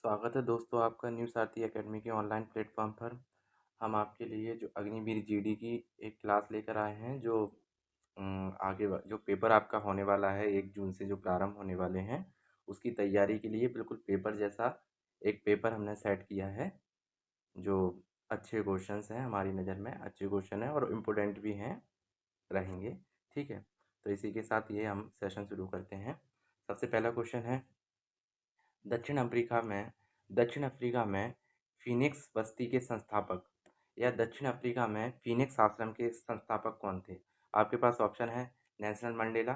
स्वागत है दोस्तों आपका न्यू सारथी एकेडमी के ऑनलाइन प्लेटफॉर्म पर। हम आपके लिए जो अग्निवीर जीडी की एक क्लास लेकर आए हैं जो जो पेपर आपका होने वाला है 1 जून से जो प्रारंभ होने वाले हैं उसकी तैयारी के लिए बिल्कुल पेपर जैसा एक पेपर हमने सेट किया है। जो अच्छे क्वेश्चंस हैं, हमारी नज़र में अच्छे क्वेश्चन हैं और इम्पोर्टेंट भी हैं रहेंगे। ठीक है, तो इसी के साथ ये हम सेशन शुरू करते हैं। सबसे पहला क्वेश्चन है, दक्षिण अफ्रीका में दक्षिण अफ्रीका में फ़ीनिक्स बस्ती के संस्थापक या दक्षिण अफ्रीका में फ़ीनिक्स आश्रम के संस्थापक कौन थे? आपके पास ऑप्शन है नेल्सन मंडेला,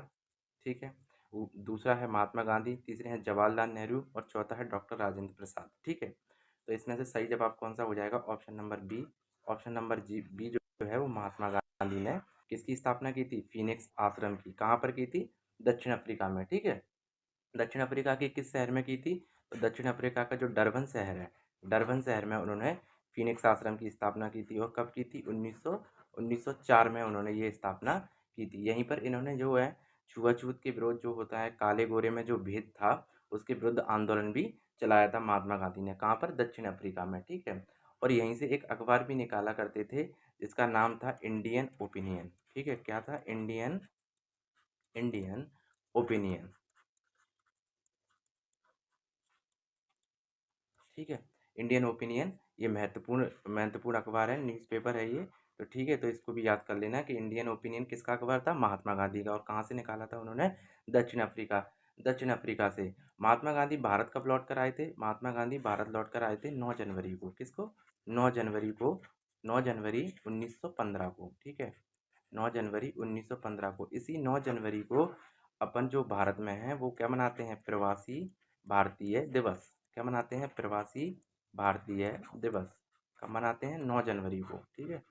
ठीक है, दूसरा है महात्मा गांधी, तीसरे हैं जवाहरलाल नेहरू और चौथा है डॉक्टर राजेंद्र प्रसाद। ठीक है, तो इसमें से सही जवाब कौन सा हो जाएगा? Option number B. Option number G B जो है वो महात्मा गांधी ने किसकी स्थापना की थी? फ़ीनिक्स आश्रम की। कहाँ पर की थी? दक्षिण अफ्रीका में। ठीक है, दक्षिण अफ्रीका के किस शहर में की थी? तो दक्षिण अफ्रीका का जो डरबन शहर है, डरबन शहर में उन्होंने फ़ीनिक्स आश्रम की स्थापना की थी। और कब की थी? 1904 में उन्होंने ये स्थापना की थी। यहीं पर इन्होंने जो है छुआछूत के विरोध जो होता है, काले गोरे में जो भेद था, उसके विरुद्ध आंदोलन भी चलाया था महात्मा गांधी ने। कहाँ पर? दक्षिण अफ्रीका में। ठीक है, और यहीं से एक अखबार भी निकाला करते थे जिसका नाम था इंडियन ओपिनियन। ठीक है, क्या था? Indian Indian opinion. ठीक है, इंडियन ओपिनियन ये महत्वपूर्ण महत्वपूर्ण अखबार है, न्यूज़पेपर है ये। तो ठीक है, तो इसको भी याद कर लेना कि इंडियन ओपिनियन किसका अखबार था? महात्मा गांधी का। और कहाँ से निकाला था उन्होंने? दक्षिण अफ्रीका। दक्षिण अफ्रीका से। महात्मा गांधी भारत कब लौट कर आए थे? महात्मा गांधी भारत लौट कर आए थे 9 जनवरी को। किसको? 9 जनवरी को। 9 जनवरी 1915 को। ठीक है, 9 जनवरी 1915 को। इसी 9 जनवरी को अपन जो भारत में हैं वो क्या मनाते हैं? प्रवासी भारतीय दिवस। क्या मनाते हैं? प्रवासी भारतीय दिवस। कब मनाते हैं? 9 जनवरी को। ठीक है,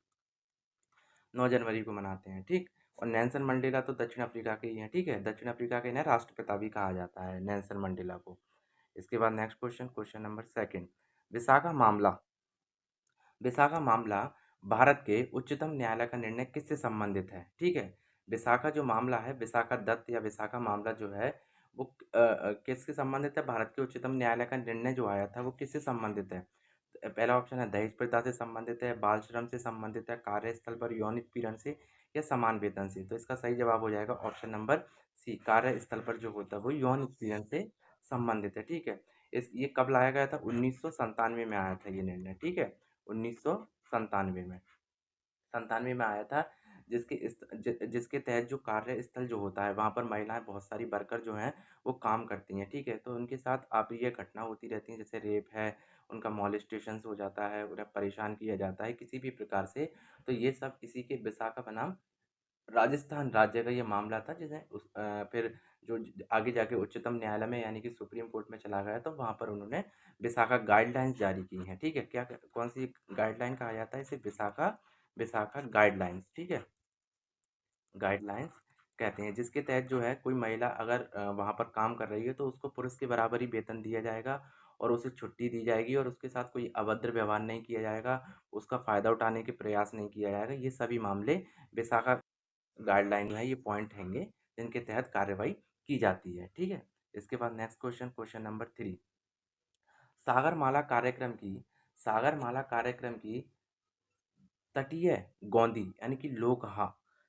9 जनवरी को मनाते हैं। ठीक, और नेल्सन मंडेला तो दक्षिण अफ्रीका के ही हैं। ठीक है, दक्षिण अफ्रीका के इन्हें राष्ट्रपिता भी कहा जाता है, नेल्सन मंडेला को। इसके बाद next question, question number second. Visakha मामला विसाखा मामला भारत के उच्चतम न्यायालय का निर्णय किससे संबंधित है? ठीक है, विसाखा जो मामला है, विसाखा दत्त या विसाखा मामला जो है वो किससे संबंधित है? भारत के उच्चतम न्यायालय का निर्णय जो आया था वो किससे संबंधित है? पहला ऑप्शन है दहेज प्रथा से संबंधित है, बाल श्रम से संबंधित है, कार्यस्थल पर यौन उत्पीड़न से या समान वेतन से। तो इसका सही जवाब हो जाएगा ऑप्शन नंबर सी, कार्यस्थल पर जो होता है वो यौन उत्पीड़न से संबंधित है। ठीक है, इस ये कब लाया गया था? 1997 में आया था ये निर्णय। ठीक है, 1997 में, 97 में आया था। जिसके तहत जो कार्यस्थल जो होता है वहाँ पर महिलाएं बहुत सारी वर्कर जो हैं वो काम करती हैं। ठीक है, तो उनके साथ अप्रिय घटना होती रहती है, जैसे रेप है, उनका मॉलेस्टेशन हो जाता है, उन्हें परेशान किया जाता है किसी भी प्रकार से। तो ये सब इसी के विशाखा बनाम राजस्थान राज्य का ये मामला था, जिसे फिर जो आगे जाके उच्चतम न्यायालय में यानी कि सुप्रीम कोर्ट में चला गया, तो वहाँ पर उन्होंने विसाखा गाइडलाइंस जारी की हैं। ठीक है, क्या कौन सी गाइडलाइन कहा जाता है इसे? विसाखा विसाखा गाइडलाइंस। ठीक है, गाइडलाइंस कहते हैं, जिसके तहत जो है कोई महिला अगर वहाँ पर काम कर रही है तो उसको पुरुष के बराबर ही वेतन दिया जाएगा और उसे छुट्टी दी जाएगी और उसके साथ कोई अभद्र व्यवहार नहीं किया जाएगा, उसका फ़ायदा उठाने के प्रयास नहीं किया जाएगा। ये सभी मामले विसाखा गाइडलाइन है, ये पॉइंट हैंगे जिनके तहत कार्रवाई की जाती है। ठीक है, इसके बाद next question, question number 3। Sagarmala कार्यक्रम की सागरमाला कार्यक्रम की तटीय गोंदी यानी कि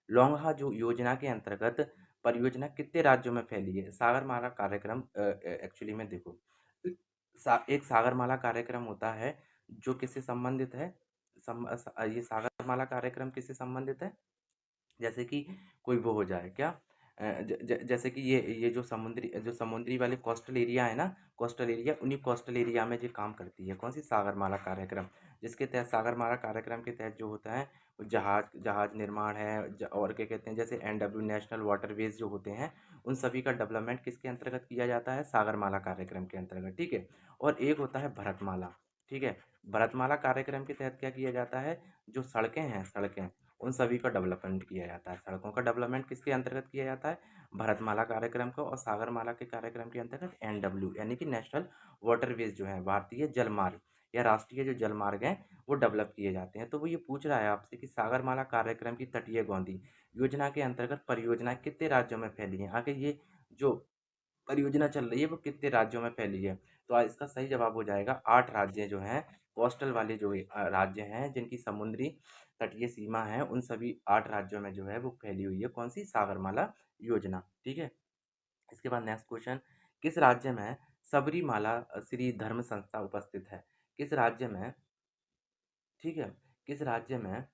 लोंगहा जो योजना के अंतर्गत परियोजना कितने राज्यों में फैली है? सागरमाला कार्यक्रम एक्चुअली में देखो, एक सागरमाला कार्यक्रम होता है जो किससे संबंधित है? ये सागरमाला कार्यक्रम किससे संबंधित है? जैसे कि कोई वो हो जाए क्या, जैसे कि ये जो समुद्री वाले कोस्टल एरिया है ना, कोस्टल एरिया, उन्हीं कोस्टल एरिया में जो काम करती है कौन सी? सागरमाला कार्यक्रम। जिसके तहत सागरमाला कार्यक्रम के तहत जो होता है वो जहाज जहाज निर्माण है, और क्या कहते हैं, जैसे NW नेशनल वाटरवेज जो होते हैं, उन सभी का डेवलपमेंट किसके अंतर्गत किया जाता है? सागरमाला कार्यक्रम के अंतर्गत। ठीक है, और एक होता है भरतमाला। ठीक है, भरतमाला कार्यक्रम के तहत क्या किया जाता है? जो सड़कें हैं, सड़कें, उन सभी का डेवलपमेंट किया जाता है। सड़कों का डेवलपमेंट किसके अंतर्गत किया जाता है? भरतमाला कार्यक्रम को। और सागरमाला के कार्यक्रम के अंतर्गत NW यानी कि नेशनल वाटरवेज जो है, भारतीय जलमार्ग या राष्ट्रीय जो जलमार्ग हैं वो डेवलप किए जाते हैं। तो वो ये पूछ रहा है आपसे कि सागरमाला कार्यक्रम की तटीय गोंदी योजना के अंतर्गत परियोजनाएं कितने राज्यों में फैली हैं? आगे ये जो परियोजना चल रही है वो कितने राज्यों में फैली है? तो इसका सही जवाब हो जाएगा 8 राज्य जो हैं, कोस्टल वाले जो राज्य हैं जिनकी समुद्री तटीय सीमा है, उन सभी 8 राज्यों में जो है वो फैली हुई है कौन-सी? सागरमाला योजना, ठीक है? इसके बाद नेक्स्ट क्वेश्चन, किस राज्य में सबरीमाला श्री धर्म संस्था उपस्थित है? किस राज्य में, ठीक है? किस राज्य में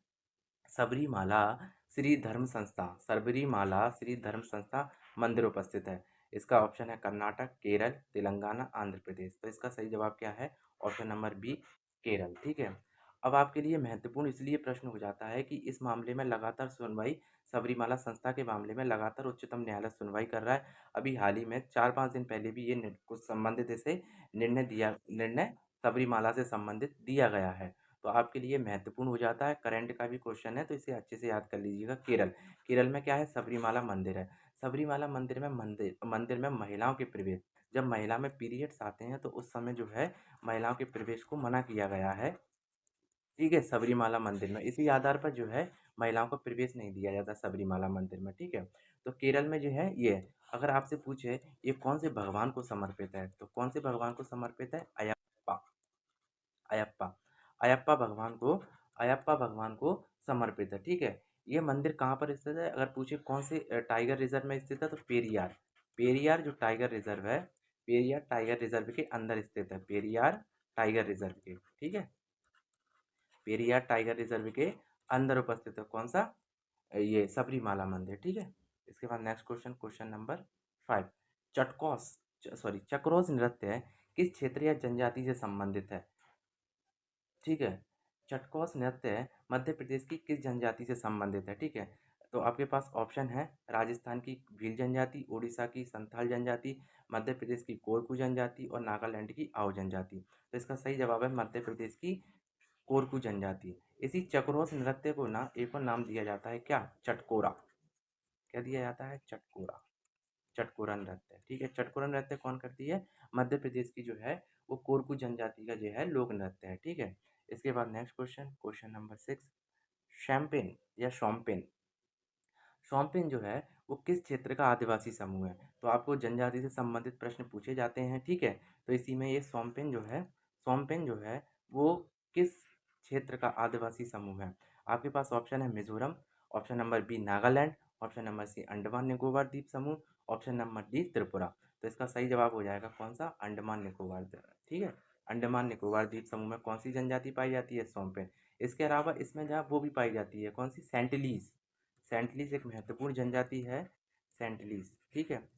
सबरीमाला सबरीमाला श्री धर्म संस्था मंदिर उपस्थित है? इसका ऑप्शन है कर्नाटक, केरल, तेलंगाना, आंध्र प्रदेश। तो इसका सही जवाब क्या है? ऑप्शन नंबर बी, केरल, ठीक है। अब आपके लिए महत्वपूर्ण इसलिए प्रश्न हो जाता है कि इस मामले में लगातार सुनवाई, सबरीमाला संस्था के मामले में लगातार उच्चतम न्यायालय सुनवाई कर रहा है। अभी हाल ही में 4-5 दिन पहले भी ये कुछ संबंधित इसे निर्णय सबरीमाला से संबंधित दिया गया है। तो आपके लिए महत्वपूर्ण हो जाता है, करंट का भी क्वेश्चन है, तो इसे अच्छे से याद कर लीजिएगा। केरल, केरल में क्या है? सबरीमाला मंदिर है। सबरीमाला मंदिर में महिलाओं के प्रवेश, जब महिला में पीरियड्स आते हैं तो उस समय जो है महिलाओं के प्रवेश को मना किया गया है, ठीक है, सबरीमाला मंदिर में। इसी आधार पर जो है महिलाओं को प्रवेश नहीं दिया जाता सबरीमाला मंदिर में, ठीक है। तो केरल में जो है ये है। अगर आपसे पूछे ये कौन से भगवान को समर्पित है, तो कौन से भगवान को समर्पित है? अयप्पा, अयप्पा, अयप्पा भगवान को, अयप्पा भगवान को समर्पित है, ठीक है। ये मंदिर कहाँ पर स्थित है? अगर पूछे कौन से टाइगर रिजर्व में स्थित है, तो पेरियार, पेरियार जो टाइगर रिजर्व है, पेरियार टाइगर रिजर्व के अंदर स्थित है, पेरियार टाइगर रिजर्व के, ठीक है। पेरियार टाइगर रिजर्व के अंदर उपस्थित है कौन सा? ये सबरीमाला मंदिर, ठीक है। इसके बाद नेक्स्ट क्वेश्चन, क्वेश्चन नंबर 5, चटकॉस सॉरी चक्रोस नृत्य किस क्षेत्र या जनजाति से संबंधित है? ठीक है, चटकॉस नृत्य मध्य प्रदेश की किस जनजाति से संबंधित है? ठीक है, तो आपके पास ऑप्शन है राजस्थान की भील जनजाति, उड़ीसा की संथाल जनजाति, मध्य प्रदेश की कोरकू जनजाति और नागालैंड की आओ जनजाति। तो इसका सही जवाब है मध्य प्रदेश की कोरकू जनजाति। इसी चक्रोस नृत्य को ना एक और नाम दिया जाता है क्या? चटकोरा। क्या दिया जाता है? चटकोरा, चटकोरा नृत्य, ठीक है। चटकोरा नृत्य कौन करती है? मध्य प्रदेश की जो है वो कोरकू जनजाति का जो है लोक नृत्य है, ठीक है। इसके बाद next question, question number 6, champagne या शोम्पेन, शोम्पेन जो है वो किस क्षेत्र का आदिवासी समूह है? तो आपको जनजाति से संबंधित प्रश्न पूछे जाते हैं, ठीक है। तो इसी में ये शोम्पेन जो है वो किस क्षेत्र का आदिवासी समूह है? आपके पास ऑप्शन है Mizoram, option number B Nagaland, option number C Andaman Nicobar द्वीप समूह, ऑप्शन नंबर डी त्रिपुरा। तो इसका सही जवाब हो जाएगा कौन सा? अंडमान निकोबार, ठीक है। अंडमान निकोबार द्वीप समूह में कौन सी जनजाति पाई जाती है? शोम्पेन। इसके अलावा इसमें जहाँ वो भी पाई जाती है कौन सी? सेंटलीज, सेंटलीज एक महत्वपूर्ण जनजाति है, सेंटलीज, ठीक है।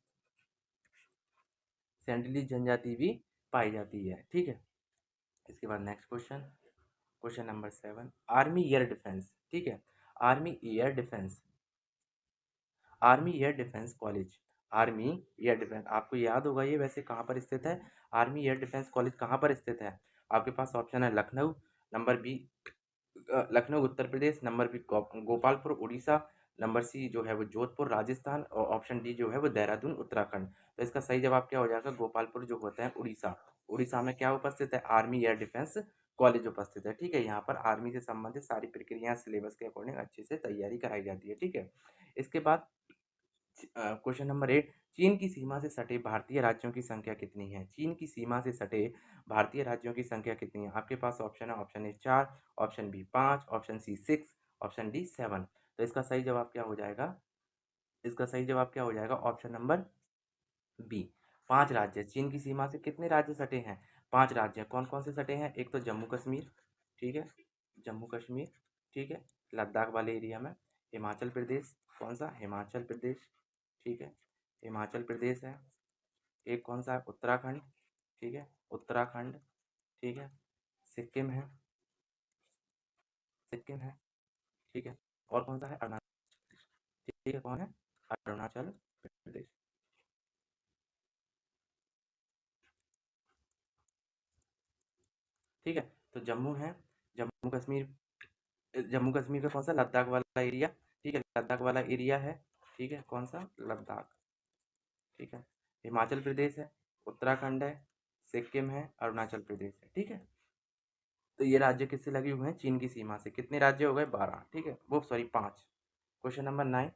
सेंटलीज जनजाति भी पाई जाती है, ठीक है। इसके बाद next question, question number 7, army air defence, ठीक है। Army air defence, army air defence college, army air defence आपको याद होगा ये वैसे कहाँ पर स्थित है? आर्मी एयर डिफेंस कॉलेज कहाँ पर स्थित है? आपके पास ऑप्शन है Lucknow, number B Lucknow Uttar Pradesh, number B Gopalpur Orissa, number C जो है वो जोधपुर राजस्थान और ऑप्शन डी जो है वो देहरादून उत्तराखंड। तो इसका सही जवाब क्या हो जाएगा? गोपालपुर जो होता है उड़ीसा। उड़ीसा में क्या उपस्थित है? आर्मी एयर डिफेंस कॉलेज उपस्थित है, ठीक है। यहाँ पर आर्मी से संबंधित सारी प्रक्रियाएं सिलेबस के अकॉर्डिंग अच्छे से तैयारी कराई जाती है, ठीक है। इसके बाद क्वेश्चन नंबर 8, चीन की सीमा से सटे भारतीय राज्यों की संख्या कितनी है? चीन की सीमा से सटे भारतीय राज्यों की संख्या कितनी है? आपके पास ऑप्शन है, option A 4, option B 5, option C 6, option D 7। तो इसका सही जवाब क्या हो जाएगा? इसका सही जवाब क्या हो जाएगा? ऑप्शन नंबर बी, 5 राज्य। चीन की सीमा से कितने राज्य सटे हैं? 5 राज्य। कौन कौन से सटे हैं? एक तो जम्मू कश्मीर, ठीक है, जम्मू कश्मीर, ठीक है, लद्दाख वाले एरिया में। हिमाचल प्रदेश, कौन सा? हिमाचल प्रदेश, ठीक है, हिमाचल प्रदेश है। एक कौन सा है? उत्तराखंड, ठीक है, उत्तराखंड, ठीक है। सिक्किम है, सिक्किम है, ठीक है। और कौन सा है? अरुणाचल, ठीक है, कौन है? अरुणाचल प्रदेश, ठीक है। तो जम्मू है, जम्मू कश्मीर, जम्मू कश्मीर का कौन सा? लद्दाख वाला एरिया, ठीक है, लद्दाख वाला एरिया है, ठीक है, कौन सा? लद्दाख, ठीक है। हिमाचल प्रदेश है, उत्तराखंड है, सिक्किम है, अरुणाचल प्रदेश है, ठीक है। तो ये राज्य किससे लगे हुए हैं? चीन की सीमा से। कितने राज्य हो गए? 12, ठीक है, वो सॉरी 5। क्वेश्चन नंबर 9,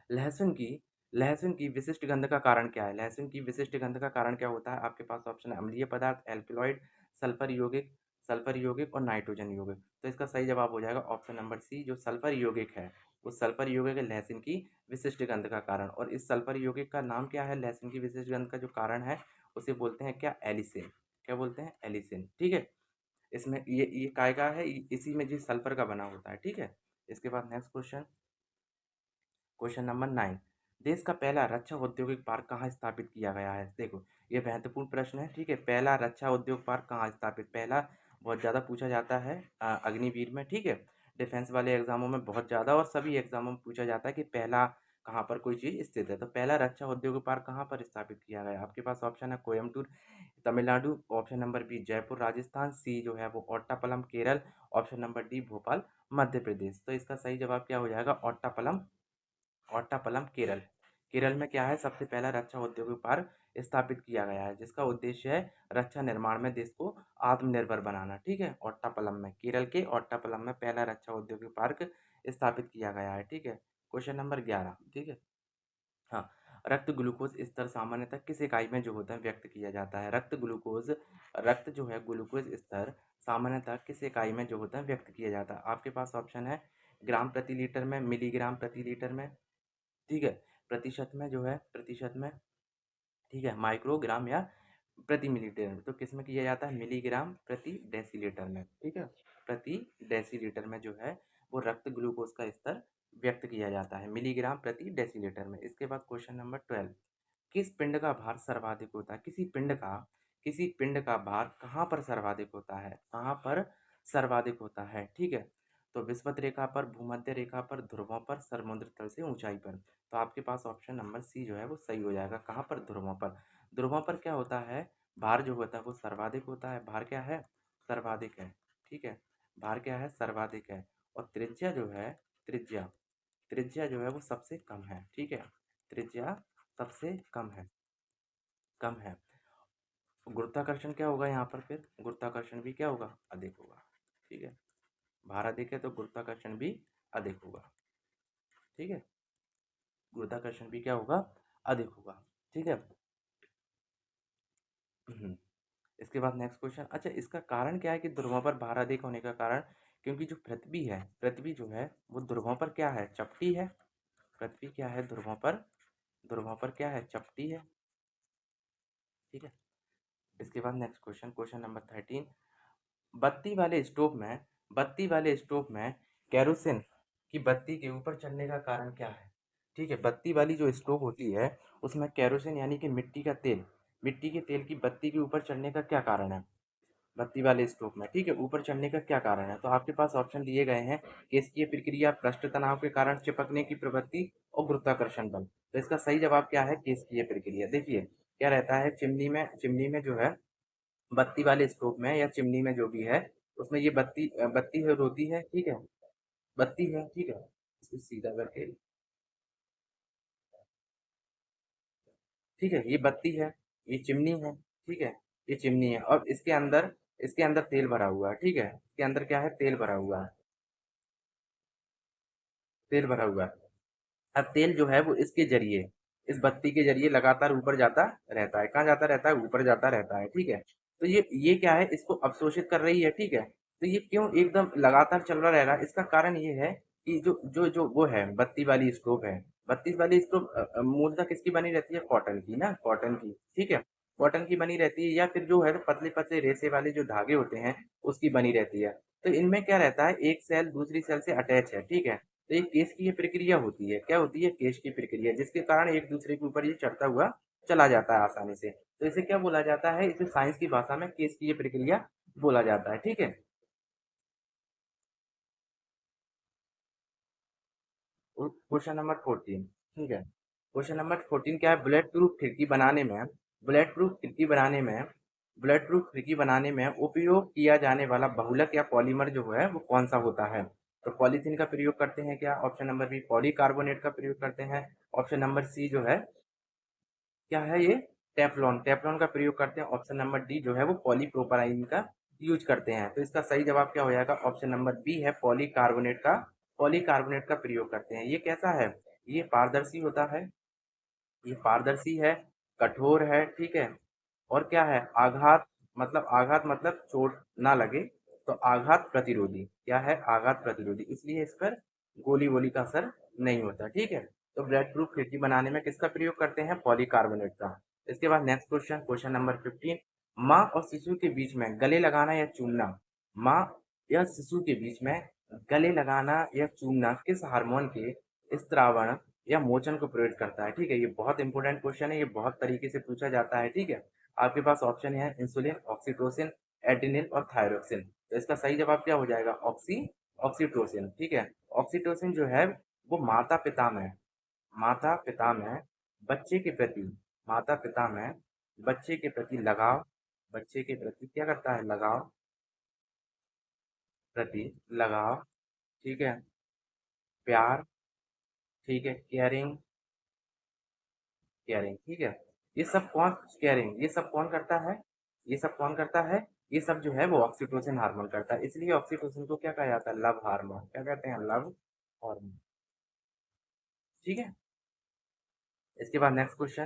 लहसुन की लहसुन की विशिष्ट गंध का कारण क्या है? लहसुन की विशिष्ट गंध का कारण क्या होता है? आपके पास ऑप्शन है अम्लीय पदार्थ, एल्कलॉइड, सल्फर यौगिक और नाइट्रोजन यौगिक। तो इसका सही जवाब हो जाएगा ऑप्शन नंबर सी, जो सल्फर यौगिक है, उस सल्फर यौगिक है लहसुन की विशिष्ट गंध का कारण। और इस सल्फर यौगिक का नाम क्या है? लहसुन की विशिष्ट गंध का जो कारण है उसे बोलते हैं क्या? एलिसिन। क्या बोलते हैं? एलिसिन। ठीक है। इसमें ये काय का है? इसी में जी सल्फर का बना होता है। ठीक है। इसके बाद नेक्स्ट क्वेश्चन, क्वेश्चन नंबर 9, देश का पहला रक्षा औद्योगिक पार्क कहाँ स्थापित किया गया है? देखो, ये महत्वपूर्ण प्रश्न है। ठीक है। पहला रक्षा उद्योग पार्क कहाँ स्थापित? पहला बहुत ज़्यादा पूछा जाता है अग्निवीर में। ठीक है। डिफेंस वाले एग्जामों में बहुत ज़्यादा और सभी एग्जामों में पूछा जाता है कि पहला कहाँ पर कोई चीज़ स्थित है। तो पहला रक्षा औद्योगिक पार्क कहाँ पर स्थापित किया गया? आपके पास ऑप्शन है Coimbatore Tamil Nadu, option number B Jaipur Rajasthan, C जो है वो Ottapalam Kerala, option number D Bhopal Madhya Pradesh. तो इसका सही जवाब क्या हो जाएगा? ओट्टापलम केरल। केरल में क्या है? सबसे पहला रक्षा औद्योगिक पार्क स्थापित किया गया है, जिसका उद्देश्य है रक्षा निर्माण में देश को आत्मनिर्भर बनाना। ठीक है। ओट्टापलम में, केरल के ओट्टापलम में पहला रक्षा औद्योगिक पार्क स्थापित किया गया है। ठीक है। Question number 11। ठीक है। हाँ, रक्त ग्लूकोज स्तर सामान्यतः किस इकाई में जो होता है व्यक्त किया जाता है? रक्त जो है ग्लूकोज स्तर सामान्यतः किस इकाई में जो होता है व्यक्त किया जाता है? आपके पास ऑप्शन है ग्राम प्रति लीटर में, मिलीग्राम प्रति लीटर में, ठीक है, प्रतिशत में जो है, प्रतिशत में, ठीक है, माइक्रोग्राम या प्रति मिलीलीटर में। तो किस में किया जाता है? मिलीग्राम प्रति डेसीलीटर में। ठीक है। प्रति डेसीलीटर में जो है वो रक्त ग्लूकोज का स्तर व्यक्त किया जाता है, मिलीग्राम प्रति डेसीलीटर में। इसके बाद क्वेश्चन नंबर 12, किस पिंड का भार सर्वाधिक होता है? किसी पिंड का भार कहाँ पर सर्वाधिक होता है? कहाँ पर सर्वाधिक होता है? ठीक है। तो विषुवत रेखा पर, भूमध्य रेखा पर, ध्रुवों पर, समुद्र तल से ऊंचाई पर। तो आपके पास ऑप्शन नंबर सी जो है वो सही हो जाएगा। कहाँ पर? ध्रुवों पर। ध्रुवों पर क्या होता है? भार जो होता है वो सर्वाधिक होता है। भार क्या है? सर्वाधिक है। ठीक है। भार क्या है? सर्वाधिक है। और त्रिज्या जो है, त्रिज्या त्रिज्या जो है वो सबसे कम है। ठीक है। त्रिज्या सबसे कम है। गुरुत्वाकर्षण क्या होगा यहाँ पर? फिर गुरुत्वाकर्षण भी क्या होगा? अधिक होगा। ठीक है। भार अधिक है तो गुरुत्वाकर्षण भी अधिक होगा। ठीक है। गुरुत्वाकर्षण भी क्या होगा? अधिक होगा। ठीक है। हम्म। इसके बाद नेक्स्ट क्वेश्चन, अच्छा इसका कारण क्या है कि ध्रुवों पर भार अधिक होने का कारण? क्योंकि जो पृथ्वी है, पृथ्वी जो है वो ध्रुवों पर क्या है? चपटी है। पृथ्वी क्या है? ध्रुवों पर क्या है? चपटी है। ठीक है। इसके बाद नेक्स्ट क्वेश्चन, क्वेश्चन नंबर 13, बत्ती वाले स्टोव में बत्ती वाले स्टोव में केरोसिन की बत्ती के ऊपर चढ़ने का कारण क्या है? ठीक है। बत्ती वाली जो स्टोव होती है उसमें केरोसिन यानी कि मिट्टी के तेल की बत्ती के ऊपर चढ़ने का क्या कारण है? बत्ती वाले स्टोव में, ठीक है, ऊपर चढ़ने का क्या कारण है? तो आपके पास ऑप्शन दिए गए हैं, गैसीय प्रक्रिया, पृष्ठ तनाव के कारण चिपकने की प्रवृत्ति और गुरुत्वाकर्षण बल। तो इसका सही जवाब क्या है? गैसीय प्रक्रिया। देखिए क्या रहता है, चिमनी में जो है, बत्ती वाले स्टोव में या चिमनी में जो भी है, उसमें ये बत्ती है, होती है। ठीक है। बत्ती है। ठीक है। इसको सीधा करके, ठीक है, ये बत्ती है, ये चिमनी है। ठीक है। ये चिमनी है और इसके अंदर तेल भरा हुआ है। ठीक है। इसके अंदर क्या है? तेल भरा हुआ है। तेल भरा हुआ है। अब तेल जो है वो इसके जरिए, इस बत्ती के जरिए लगातार ऊपर जाता रहता है। कहाँ जाता रहता है? ऊपर जाता रहता है। ठीक है। तो ये क्या है? इसको अवशोषित कर रही है। ठीक है। तो ये क्यों एकदम लगातार चल रहा रह रहा है? इसका कारण ये है कि जो जो जो वो है, बत्ती वाली स्टोव है, बत्ती वाली स्टोव मूलतः किसकी बनी रहती है? कॉटन की ना, कॉटन की। ठीक है। कॉटन की बनी रहती है या फिर जो है पतले पतले रेसे वाले जो धागे होते हैं उसकी बनी रहती है। तो इनमें क्या रहता है? एक सेल दूसरी सेल से अटैच है। ठीक है। तो ये केश की ये प्रक्रिया होती है। क्या होती है? केश की प्रक्रिया, जिसके कारण एक दूसरे के ऊपर ये चढ़ता हुआ चला जाता है आसानी से। तो इसे क्या बोला जाता है? इसे साइंस की भाषा में केश की ये प्रक्रिया बोला जाता है। ठीक है। Question number 14। ठीक है। क्वेश्चन नंबर 14 क्या है? बुलेट प्रूफ खिड़की बनाने में बुलेट प्रूफ खिड़की बनाने में उपयोग किया जाने वाला बहुलक या पॉलीमर जो है वो कौन सा होता है? तो पॉलीथीन का प्रयोग करते हैं क्या? ऑप्शन नंबर बी पॉलीकार्बोनेट का प्रयोग करते हैं। ऑप्शन नंबर सी जो है क्या है ये? टेफ्लॉन टेफ्लॉन का प्रयोग करते हैं। ऑप्शन नंबर डी जो है वो पॉलीप्रोपाइलीन का यूज करते हैं। तो इसका सही जवाब क्या हो जाएगा? ऑप्शन नंबर बी है पॉलीकार्बोनेट का प्रयोग करते हैं। ये कैसा है? ये पारदर्शी होता है। ये पारदर्शी है, कठोर है, ठीक है। और क्या है, आघात, मतलब आघात मतलब चोट ना लगे, तो आघात प्रतिरोधी, क्या है, आघात प्रतिरोधी, इसलिए इस पर गोली वोली का असर नहीं होता, ठीक है। तो ब्लेड प्रूफ खिड़की बनाने में किसका प्रयोग करते हैं, पॉलीकार्बोनेट का। इसके बाद नेक्स्ट क्वेश्चन, क्वेश्चन नंबर 15, माँ और शिशु के बीच में गले लगाना या चूमना, माँ या शिशु के बीच में गले लगाना या चूमना किस हार्मोन के स्त्रावण या मोचन को प्रेरित करता है, ठीक है। ये बहुत इंपॉर्टेंट क्वेश्चन है, ये बहुत तरीके से पूछा जाता है, ठीक है। आपके पास ऑप्शन है इंसुलिन, ऑक्सीटोसिन, एड्रिनल और थायरोक्सिन। तो इसका सही जवाब क्या हो जाएगा, ऑक्सीटोसिन, ठीक है। ऑक्सीटोसिन जो है वो माता पिता में, माता पिता में बच्चे के प्रति, माता पिता में बच्चे के प्रति लगाव, बच्चे के प्रति क्या करता है, लगाव, प्रति लगाव, ठीक है, प्यार, ठीक है, केयरिंग, केयरिंग, ठीक है। ये सब कौन, केयरिंग, ये सब कौन करता है, ये सब कौन करता है, ये सब जो है वो ऑक्सीटोसिन हार्मोन करता है, इसलिए ऑक्सीटोसिन को क्या कहा जाता है, लव हार्मोन, क्या कहते हैं, लव हार्मोन, ठीक है। इसके बाद नेक्स्ट क्वेश्चन,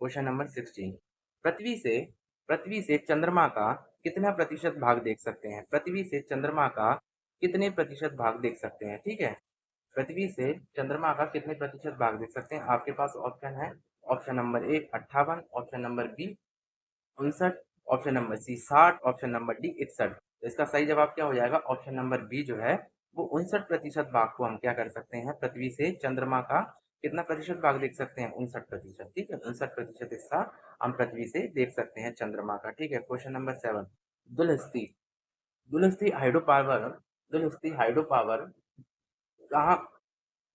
क्वेश्चन नंबर 16, पृथ्वी से पृथ्वी से चंद्रमा का कितना प्रतिशत भाग देख सकते हैं, पृथ्वी से चंद्रमा का कितने प्रतिशत भाग देख सकते हैं, ठीक है। पृथ्वी से चंद्रमा का कितने प्रतिशत भाग देख सकते हैं, आपके पास ऑप्शन है, option number A 58, option number B 59, option number C 60, option number D 61। तो इसका सही जवाब क्या हो जाएगा, ऑप्शन नंबर बी जो है वो 59% भाग को हम क्या कर सकते हैं, पृथ्वी से चंद्रमा का कितना प्रतिशत भाग देख सकते हैं, 59%, ठीक है। 59% हिस्सा हम पृथ्वी से देख सकते हैं चंद्रमा का, ठीक है। Question number 7, Dulhasti, Dulhasti hydro power, Dulhasti hydro power कहाँ,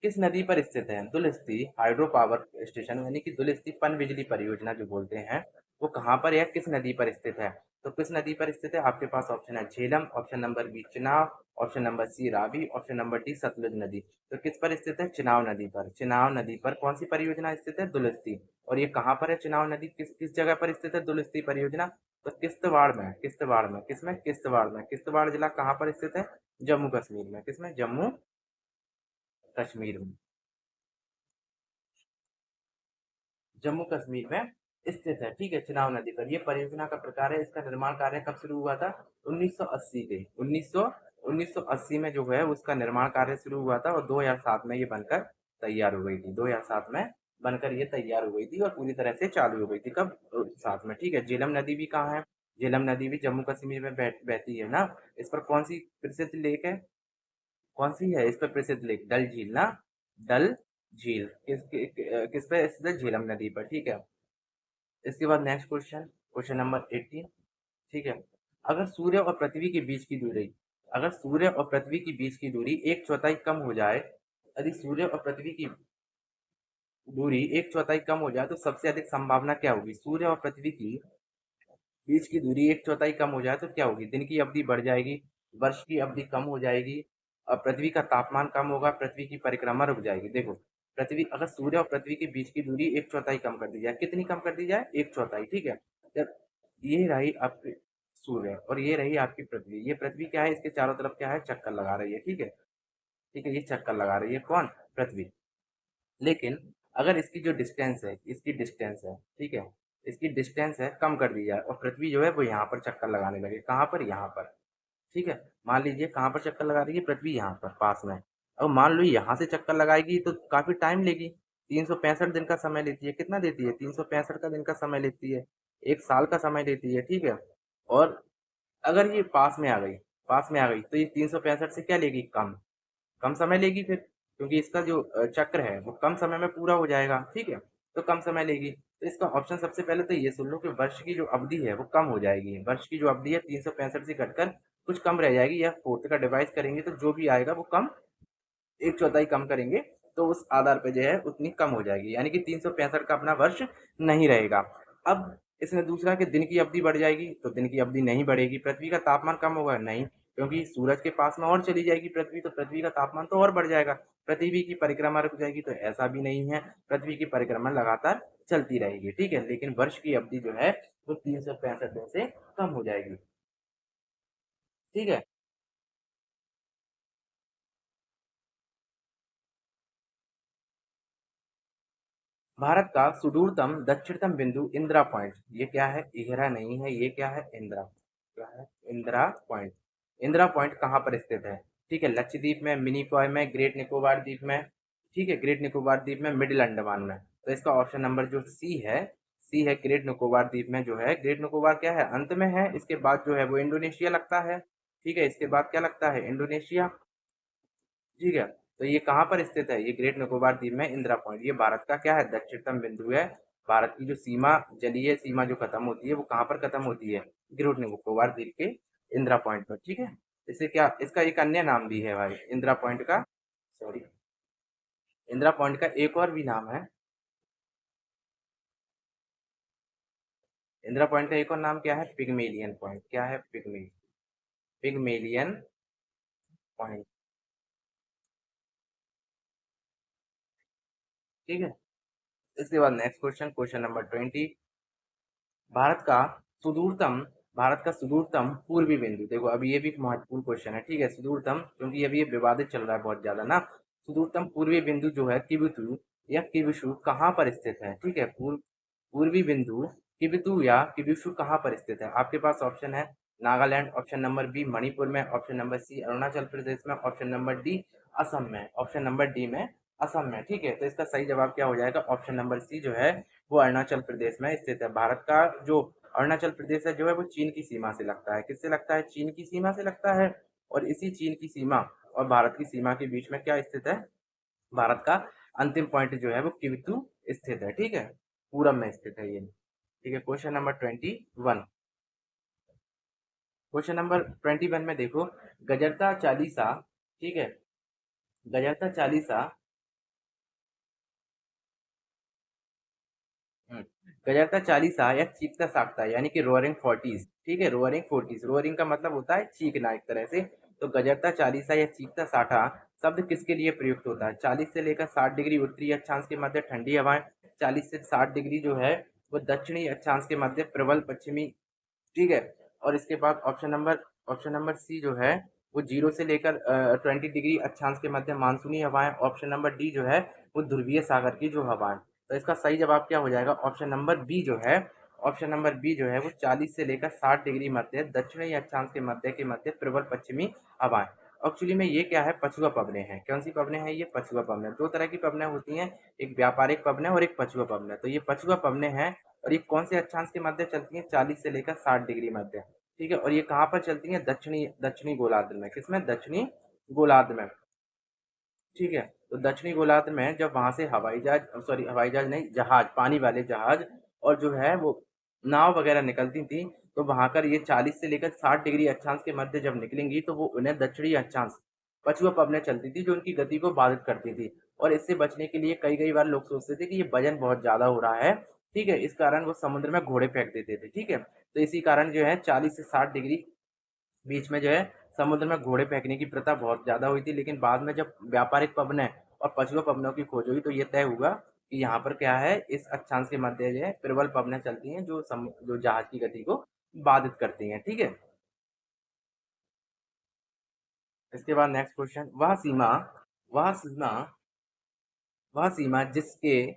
किस नदी पर स्थित है, दुलहस्ती हाइड्रो पावर स्टेशन यानी कि दुलहस्ती पन बिजली परियोजना जो बोलते हैं, वो कहाँ पर है, किस नदी पर स्थित है। तो किस नदी पर स्थित है, आपके पास ऑप्शन है Jhelum, option number B Chenab, option number C Ravi, option number D Sutlej नदी। तो किस पर स्थित है, चिनाब नदी पर, चिनाब नदी पर कौन सी परियोजना स्थित है, दुलहस्ती। और ये कहाँ पर है चिनाब नदी, किस किस जगह पर स्थित है दुलहस्ती परियोजना, तो किश्तवाड़ में, किश्तवाड़ में, किसमें, किश्तवाड़ में, किश्तवाड़ जिला कहाँ पर स्थित है, जम्मू कश्मीर में, किसमें, जम्मू कश्मीर में, जम्मू कश्मीर में स्थित है, ठीक है, चिनाब नदी पर। ये परियोजना का प्रकार है, इसका निर्माण कार्य कब शुरू हुआ था, 1980 के 1980 में जो है उसका निर्माण कार्य शुरू हुआ था, और 2007 में ये बनकर तैयार हो गई थी, 2007 में बनकर ये तैयार हो गई थी और पूरी तरह से चालू हो गई थी, कब, साथ में, ठीक है। झेलम नदी भी कहाँ है, झेलम नदी भी जम्मू कश्मीर में बहती है ना। इस पर कौन सी प्रसिद्ध लेक है, कौन सी है इस पर प्रसिद्ध लेक, डल झील ना, डल झील किस पे स्थित है, झेलम नदी पर, ठीक है। इसके बाद नेक्स्ट क्वेश्चन, क्वेश्चन नंबर 18, ठीक है। अगर सूर्य और पृथ्वी के बीच की दूरी, अगर सूर्य और पृथ्वी के बीच की दूरी एक चौथाई कम हो जाए, यदि सूर्य और पृथ्वी की दूरी एक चौथाई कम हो जाए तो सबसे अधिक संभावना क्या होगी, सूर्य और पृथ्वी की बीच की दूरी एक चौथाई कम हो जाए तो क्या होगी, दिन की अवधि बढ़ जाएगी, वर्ष की अवधि कम हो जाएगी, और पृथ्वी का तापमान कम होगा, पृथ्वी की परिक्रमा रुक जाएगी। देखो, पृथ्वी, अगर सूर्य और पृथ्वी के बीच की दूरी एक चौथाई कम कर दी जाए, कितनी कम कर दी जाए, एक चौथाई, ठीक है। जब ये रही आपकी सूर्य और ये रही आपकी पृथ्वी, ये पृथ्वी क्या है, इसके चारों तरफ क्या है, चक्कर लगा रही है, ठीक है, ठीक है, ये चक्कर लगा रही है कौन, पृथ्वी। लेकिन अगर इसकी जो डिस्टेंस है, इसकी डिस्टेंस है, ठीक है, इसकी डिस्टेंस है कम कर दी जाए और पृथ्वी जो है वो यहाँ पर चक्कर लगाने लगे, कहाँ पर, यहाँ पर, ठीक है। मान लीजिए कहाँ पर चक्कर लगा रही है पृथ्वी, यहाँ पर पास में। अब मान लो यहाँ से चक्कर लगाएगी तो काफी टाइम लेगी, 365 दिन का समय लेती है, कितना देती है, 365 का दिन का समय लेती है, एक साल का समय लेती है, ठीक है। और अगर ये पास में आ गई, पास में आ गई तो ये 365 से क्या लेगी, कम, कम समय लेगी फिर, क्योंकि इसका जो चक्र है वो कम समय में पूरा हो जाएगा, ठीक है। तो कम समय लेगी, तो इसका ऑप्शन सबसे पहले तो ये सुन लो कि वर्ष की जो अवधि है वो कम हो जाएगी, वर्ष की जो अवधि है 365 से घटकर कुछ कम रह जाएगी, या फोर्थ का डिवाइस करेंगे तो जो भी आएगा वो कम, एक चौथाई कम करेंगे तो उस आधार पे जो है उतनी कम हो जाएगी, यानी कि 365 का अपना वर्ष नहीं रहेगा। अब इसमें दूसरा कि दिन की अवधि बढ़ जाएगी, तो दिन की अवधि नहीं बढ़ेगी, पृथ्वी का तापमान कम होगा, नहीं, क्योंकि सूरज के पास में और चली जाएगी पृथ्वी, तो पृथ्वी का तापमान तो और बढ़ जाएगा, पृथ्वी की परिक्रमा रुक जाएगी, तो ऐसा भी नहीं है, पृथ्वी की परिक्रमा लगातार चलती रहेगी, ठीक है। लेकिन वर्ष की अवधि जो है वो 365 दिन से कम हो जाएगी, ठीक है। भारत का सुदूरतम दक्षिणतम बिंदु इंदिरा पॉइंट, ये क्या है? इहरा नहीं है, ये क्या है? इंदिरा। क्या है? इंदिरा पॉइंट। इंदिरा पॉइंट कहाँ पर स्थित है? ठीक है, लक्षद्वीप में, मिनीकॉय में, ग्रेट निकोबार द्वीप में। ठीक है, ग्रेट निकोबार द्वीप में, मिडिल अंडमान में। तो इसका ऑप्शन नंबर जो सी है, सी है, ग्रेट निकोबार द्वीप में जो है, ग्रेट निकोबार क्या है? अंत में है, इसके बाद जो है वो इंडोनेशिया लगता है। ठीक है, इसके बाद क्या लगता है? इंडोनेशिया। ठीक है, तो ये कहाँ पर स्थित है? ये ग्रेट निकोबार द्वीप में इंदिरा पॉइंट। ये भारत का क्या है? दक्षिणतम बिंदु है। भारत की जो सीमा, जलीय सीमा जो खत्म होती है वो कहाँ पर खत्म होती है? ग्रेट निकोबार द्वीप के इंदिरा पॉइंट पर। ठीक है, इसे क्या, इसका एक अन्य नाम भी है भाई इंदिरा पॉइंट का। सॉरी, इंदिरा पॉइंट का एक और भी नाम है। इंदिरा पॉइंट का एक और नाम क्या है? Pygmalion point. क्या है? Pygmalion point. ठीक है, इसके बाद next question, question number 20। Bharat का सुदूरतम भारत का सुदूरतम पूर्वी बिंदु, देखो अभी ये भी एक महत्वपूर्ण क्वेश्चन है। ठीक है, सुदूरतम, क्योंकि अभी ये विवादित चल रहा है बहुत ज्यादा ना। सुदूरतम पूर्वी बिंदु जो है किबितु या किबिशु कहाँ पर स्थित है? ठीक है, पूर्वी बिंदु किबितु या किबिशु कहाँ पर स्थित है? आपके पास ऑप्शन है Nagaland, option number B Manipur में, option number C Arunachal Pradesh में, ऑप्शन नंबर डी असम में, ऑप्शन नंबर डी में असम में। ठीक है, तो इसका सही जवाब क्या हो जाएगा? ऑप्शन नंबर सी जो है वो अरुणाचल प्रदेश में स्थित है। भारत का जो अरुणाचल प्रदेश है जो है वो चीन की सीमा से लगता है। किससे लगता है? चीन की सीमा से लगता है। और इसी चीन की सीमा और भारत की सीमा के बीच में क्या स्थित है? भारत का अंतिम पॉइंट जो है वो किबितु स्थित है। ठीक है, पूरब में स्थित है ये। ठीक है, क्वेश्चन नंबर 21। क्वेश्चन नंबर 21 में देखो, गजरता चालीसा। ठीक है, गजरता चालीसा। हम्म, गजरता चालीसा या चीखता साक्ता यानी कि रोअरिंग फोर्टीज। ठीक है, रोअरिंग फोर्टीज, रोअरिंग का मतलब होता है चीखना एक तरह से। तो गजरता चालीसा या चीखता साठा शब्द किसके लिए प्रयुक्त होता है? 40 से लेकर 60 डिग्री उत्तरी अक्षांश के मध्य ठंडी हवाएं, 40 से 60 डिग्री जो है वो दक्षिणी अक्षांश के मध्य प्रबल पश्चिमी। ठीक है, और इसके बाद ऑप्शन नंबर सी जो है वो 0 से लेकर 20 डिग्री अक्षांश के मध्य मानसूनी हवाएं, ऑप्शन नंबर डी जो है वो ध्रुवीय सागर की जो हवाएं। तो इसका सही जवाब क्या हो जाएगा? ऑप्शन नंबर बी जो है, ऑप्शन नंबर बी जो है वो 40 से लेकर 60 डिग्री मध्य दक्षिणी अक्षांश के मध्य प्रबल पश्चिमी हवाएं। एक्चुअली में ये क्या है? पछुआ पवने हैं। कौन सी पवने हैं? ये पछुआ पवने। दो तरह की पवने होती हैं, एक व्यापारिक पवने और एक पछुआ पवने। तो ये पछुआ पवने हैं और ये कौन से अक्षांश के मध्य चलती हैं? 40 से लेकर 60 डिग्री मध्य। ठीक है, और ये कहाँ पर चलती हैं? दक्षिणी दक्षिणी गोलार्ध में। किसमें? दक्षिणी गोलार्ध में। ठीक है, तो दक्षिणी गोलार्ध में जब वहां से हवाई जहाज, सॉरी हवाई जहाज नहीं, जहाज, पानी वाले जहाज और जो है वो नाव वगैरह निकलती थी, तो वहां कर ये 40 से लेकर 60 डिग्री अक्षांश के मध्य जब निकलेंगी तो वो उन्हें दक्षिणी अक्षांश पछुआ पवनें चलती थी जो उनकी गति को बाधित करती थी। और इससे बचने के लिए कई कई बार लोग सोचते थे कि ये वजन बहुत ज्यादा हो रहा है। ठीक है, इस कारण वो समुद्र में घोड़े फेंक देते थे। ठीक है, तो इसी कारण जो है 40 से 60 डिग्री बीच में जो है समुद्र में घोड़े फेंकने की प्रथा बहुत ज्यादा हुई थी। लेकिन बाद में जब व्यापारिक पवनें और पछुआ पवनों की खोज हुई तो ये तय हुआ कि यहाँ पर क्या है, इस अक्षांश के मध्य जो है प्रबल पवनें चलती हैं जो जो जहाज की गति को बाधित करती हैं। ठीक है, इसके बाद नेक्स्ट क्वेश्चन, वह सीमा वह सीमा जिसके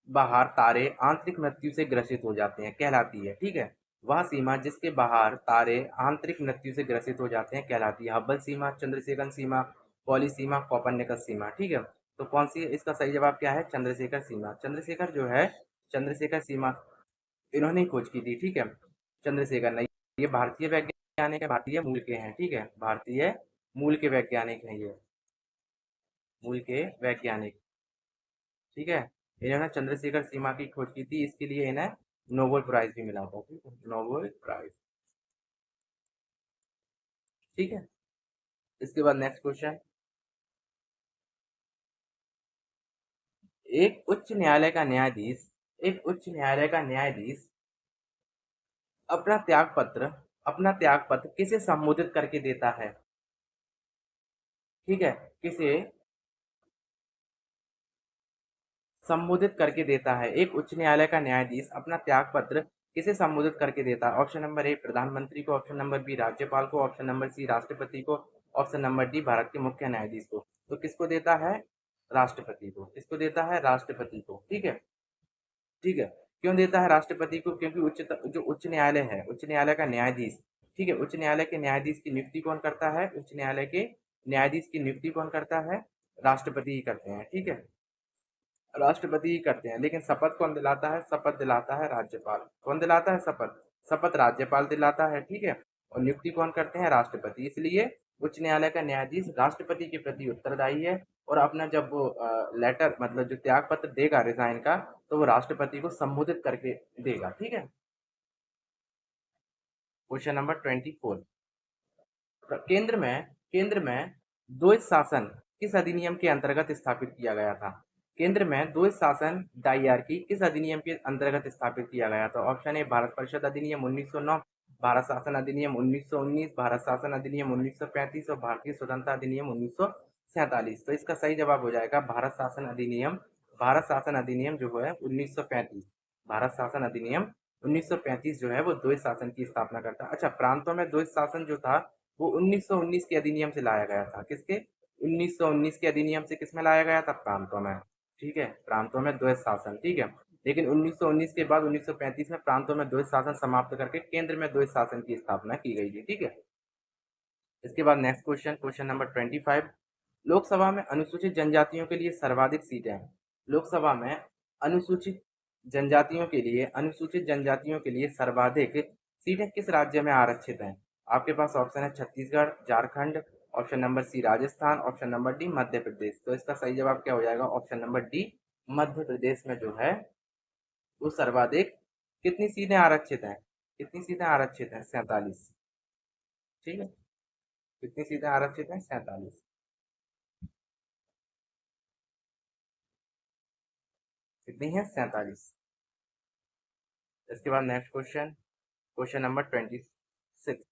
बाहर तारे आंतरिक मृत्यु से ग्रसित हो जाते हैं कहलाती है। ठीक है, वह सीमा जिसके बाहर तारे आंतरिक मृत्यु से ग्रसित हो जाते हैं कहलाती है। हब्बल सीमा, चंद्रसेखर सीमा, पॉली सीमा, कोपरनिकस सीमा। ठीक है, तो कौन सी, इसका सही जवाब क्या है? चंद्रसेखर सीमा। चंद्रसेखर जो है, चंद्रसेखर सीमा इन्होंने ही खोज की थी। ठीक है, चंद्रसेखर नहीं, ये भारतीय वैज्ञानिक है, भारतीय मूल के हैं। ठीक है, भारतीय मूल के वैज्ञानिक हैं ये, मूल के वैज्ञानिक। ठीक है, इन्होंने चंद्रशेखर सीमा की खोज की थी, इसके लिए इन्हें नोबेल प्राइज भी मिला था। ठीक है, नोबेल प्राइज। ठीक है, इसके बाद नेक्स्ट क्वेश्चन, एक उच्च न्यायालय का न्यायाधीश एक उच्च न्यायालय का न्यायाधीश अपना त्याग पत्र किसे संबोधित करके देता है? ठीक है, किसे संबोधित करके देता है? एक उच्च न्यायालय का न्यायाधीश अपना त्याग पत्र किसे संबोधित करके देता है? ऑप्शन नंबर ए प्रधानमंत्री को, ऑप्शन नंबर बी राज्यपाल को, ऑप्शन नंबर सी राष्ट्रपति को, ऑप्शन नंबर डी भारत के मुख्य न्यायाधीश को। तो किसको देता है? राष्ट्रपति को। किसको देता है? राष्ट्रपति को। ठीक है, ठीक है। क्यों देता है राष्ट्रपति को? क्योंकि जो उच्च न्यायालय है, उच्च न्यायालय का न्यायाधीश, ठीक है, उच्च न्यायालय के न्यायाधीश की नियुक्ति कौन करता है? उच्च न्यायालय के न्यायाधीश की नियुक्ति कौन करता है? राष्ट्रपति ही करते हैं, ठीक है, राष्ट्रपति ही करते हैं। लेकिन शपथ कौन दिलाता है? शपथ दिलाता है राज्यपाल। कौन दिलाता है शपथ? शपथ राज्यपाल दिलाता है, ठीक है, और नियुक्ति कौन करते हैं? राष्ट्रपति। इसलिए उच्च न्यायालय का न्यायाधीश राष्ट्रपति के प्रति उत्तरदायी है, और अपना जब वो लेटर मतलब जो त्याग पत्र देगा रिजाइन का, तो वो राष्ट्रपति को संबोधित करके देगा, ठीक है। Question number 24। केंद्र में द्वैध शासन किस अधिनियम के अंतर्गत स्थापित किया गया था? केंद्र में द्वैध शासन डायरकी किस अधिनियम के अंतर्गत स्थापित किया गया था? ऑप्शन ए भारत परिषद अधिनियम 1909, भारत शासन अधिनियम 1919, भारत शासन अधिनियम 1935 और भारतीय स्वतंत्रता अधिनियम 1947। तो इसका सही जवाब हो जाएगा भारत शासन अधिनियम। भारत शासन अधिनियम जो है 1935, भारत शासन अधिनियम 1935 जो है वो द्वैध शासन की स्थापना करता है। अच्छा, प्रांतों में द्वैध शासन जो था वो 1919 के अधिनियम से लाया गया था। किसके? 1919 के अधिनियम से किसमें लाया गया था? प्रांतों में, ठीक है, प्रांतों में द्वैध शासन, ठीक है। लेकिन 1919 के बाद 1935 में प्रांतों में द्वैध शासन समाप्त करके केंद्र में द्वैध शासन की स्थापना की गई थी, ठीक है। इसके बाद next question, question number 25। Lok Sabha में अनुसूचित जनजातियों के लिए सर्वाधिक सीटें, लोकसभा में अनुसूचित अनुसूचित जनजातियों के लिए सर्वाधिक सीटें किस राज्य में आरक्षित हैं? आपके पास ऑप्शन है Chhattisgarh, Jharkhand, option number C Rajasthan, option number D Madhya Pradesh. तो इसका सही जवाब क्या हो जाएगा? Option number D Madhya Pradesh में जो है वो सर्वाधिक कितनी सीटें आरक्षित हैं? कितनी सीटें आरक्षित हैं? 47, ठीक है, कितनी सीटें आरक्षित हैं? 47, कितनी है? 47। इसके बाद नेक्स्ट क्वेश्चन, क्वेश्चन नंबर 26।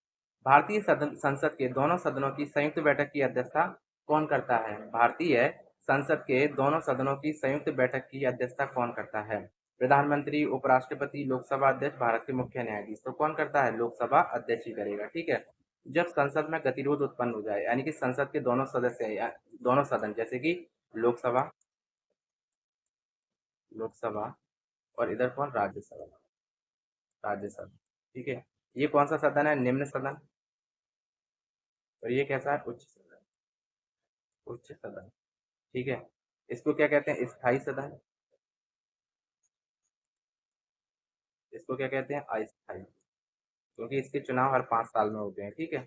भारतीय संसद के दोनों सदनों की संयुक्त बैठक की अध्यक्षता कौन करता है? भारतीय संसद के दोनों सदनों की संयुक्त बैठक की अध्यक्षता कौन करता है? प्रधानमंत्री, उपराष्ट्रपति, लोकसभा अध्यक्ष, भारत के मुख्य न्यायाधीश। तो कौन करता है? लोकसभा अध्यक्ष ही करेगा, ठीक है। जब संसद में गतिरोध उत्पन्न हो जाए, यानी कि संसद के दोनों सदस्य दोनों सदन जैसे कि लोकसभा, लोकसभा और इधर कौन? राज्यसभा, राज्यसभा, ठीक है। ये कौन सा सदन है? निम्न सदन। और ये कैसा है? उच्च सदन, उच्च सदन, ठीक है। इसको क्या कहते हैं? स्थायी सदन। इसको क्या कहते हैं? अस्थायी, क्योंकि इसके चुनाव हर 5 साल में होते हैं, ठीक है।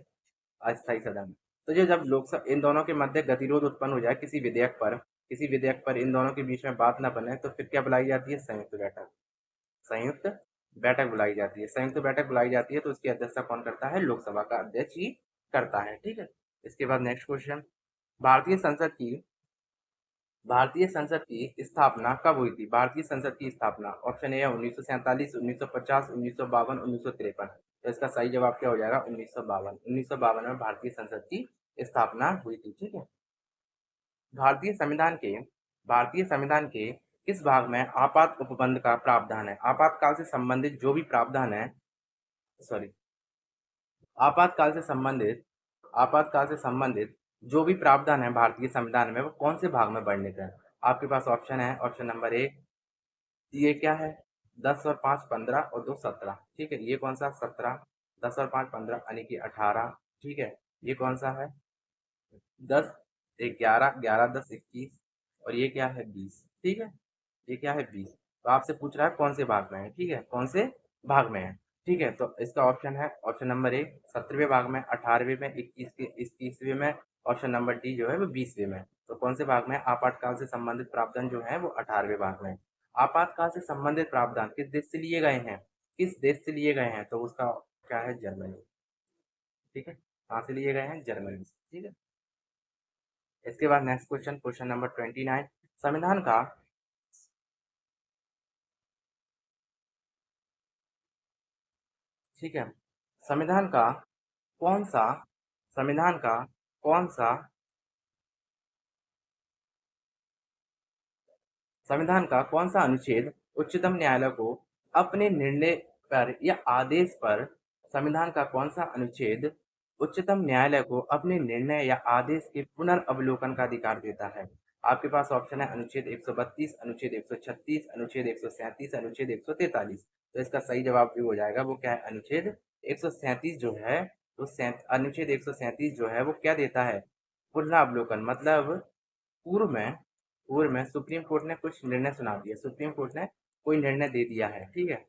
अस्थायी सदन। तो ये जब लोकसभा इन दोनों के मध्य गतिरोध उत्पन्न हो जाए किसी विधेयक पर, किसी विधेयक पर इन दोनों के बीच में बात न बने, तो फिर क्या बुलाई जाती है? संयुक्त बैठक। संयुक्त बैठक बुलाई जाती है। संयुक्त बैठक बुलाई जाती है तो उसकी अध्यक्षता कौन करता है? लोकसभा का अध्यक्ष ही करता है, ठीक है। इसके बाद नेक्स्ट क्वेश्चन, भारतीय संसद की भारतीय संसद की स्थापना कब हुई थी? भारतीय संसद की स्थापना, ऑप्शन ए है 1947, 1950, 1952, 1953। तो इसका सही जवाब क्या हो जाएगा? 1952। 1952 में भारतीय संसद की स्थापना हुई थी, ठीक है। भारतीय संविधान के भारतीय संविधान के किस भाग में आपात उपबंध का प्रावधान है? आपातकाल से संबंधित जो भी प्रावधान है, सॉरी, आपातकाल से संबंधित आपातकाल से संबंधित जो भी प्रावधान है भारतीय संविधान में, वो कौन से भाग में वर्णित है? आपके पास ऑप्शन है, ऑप्शन नंबर ए, ये क्या है? 10 और 5 15 और 2 17, ठीक है। ये कौन सा? 17, 10 और 5 15 यानी कि 18, ठीक है। ये कौन सा है? 10, एक 11, 11 10 21, और ये क्या है? 20, ठीक है। ये क्या है? 20। तो आपसे पूछ रहा है कौन से भाग में है, ठीक है, कौन से भाग में है, ठीक है। तो इसका ऑप्शन है, ऑप्शन नंबर ए 17वें भाग में, 18वें में, 21वें में, ऑप्शन नंबर डी जो है वो 20वें में। तो कौन से भाग में? आपातकाल से संबंधित प्रावधान जो है वो 18वें भाग में। आपातकाल से संबंधित प्रावधान किस देश से लिए गए हैं? किस देश से लिए गए हैं? तो उसका क्या है? जर्मनी, ठीक है। कहाँ से लिए गए हैं? जर्मनी से, ठीक है। इसके बाद नेक्स्ट क्वेश्चन, क्वेश्चन नंबर 29। संविधान का ठीक है, संविधान का कौन सा संविधान का कौन सा संविधान का कौन सा अनुच्छेद उच्चतम न्यायालय को अपने निर्णय पर या आदेश पर संविधान का कौन सा अनुच्छेद उच्चतम न्यायालय को अपने निर्णय या आदेश के पुनर्अवलोकन का अधिकार देता है? आपके पास ऑप्शन है अनुच्छेद 132, अनुच्छेद 136, अनुच्छेद 137, अनुच्छेद 143। तो इसका सही जवाब जो हो जाएगा वो क्या है, अनुच्छेद 137 जो है, तो अनुच्छेद 137 जो है वो क्या देता है, पुनरावलोकन, मतलब पूर्व में पूर्व में सुप्रीम कोर्ट ने कुछ निर्णय सुना दिया, सुप्रीम कोर्ट ने कोई निर्णय दे दिया है, ठीक है,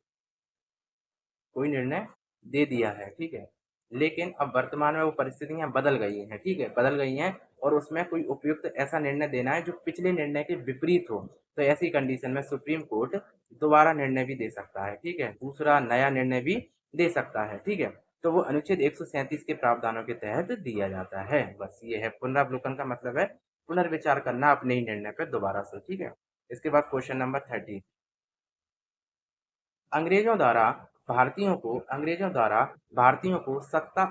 कोई निर्णय दे दिया है, ठीक है, लेकिन अब वर्तमान में वो परिस्थितियां बदल गई हैं, ठीक है, बदल गई हैं, और उसमें कोई उपयुक्त ऐसा निर्णय देना है जो पिछले निर्णय के विपरीत हो। तो ऐसी कंडीशन में सुप्रीम कोर्ट दोबारा निर्णय भी दे सकता है, ठीक है, दूसरा नया निर्णय भी दे सकता है, ठीक है। तो वो अनुच्छेद 137 के प्रावधानों के तहत दिया जाता है। बस ये है, पुनरावलोकन का मतलब है पुनर्विचार करना अपने ही निर्णय पर दोबारा से, ठीक है। इसके बाद क्वेश्चन नंबर 30। अंग्रेजों द्वारा भारतीयों को सत्ता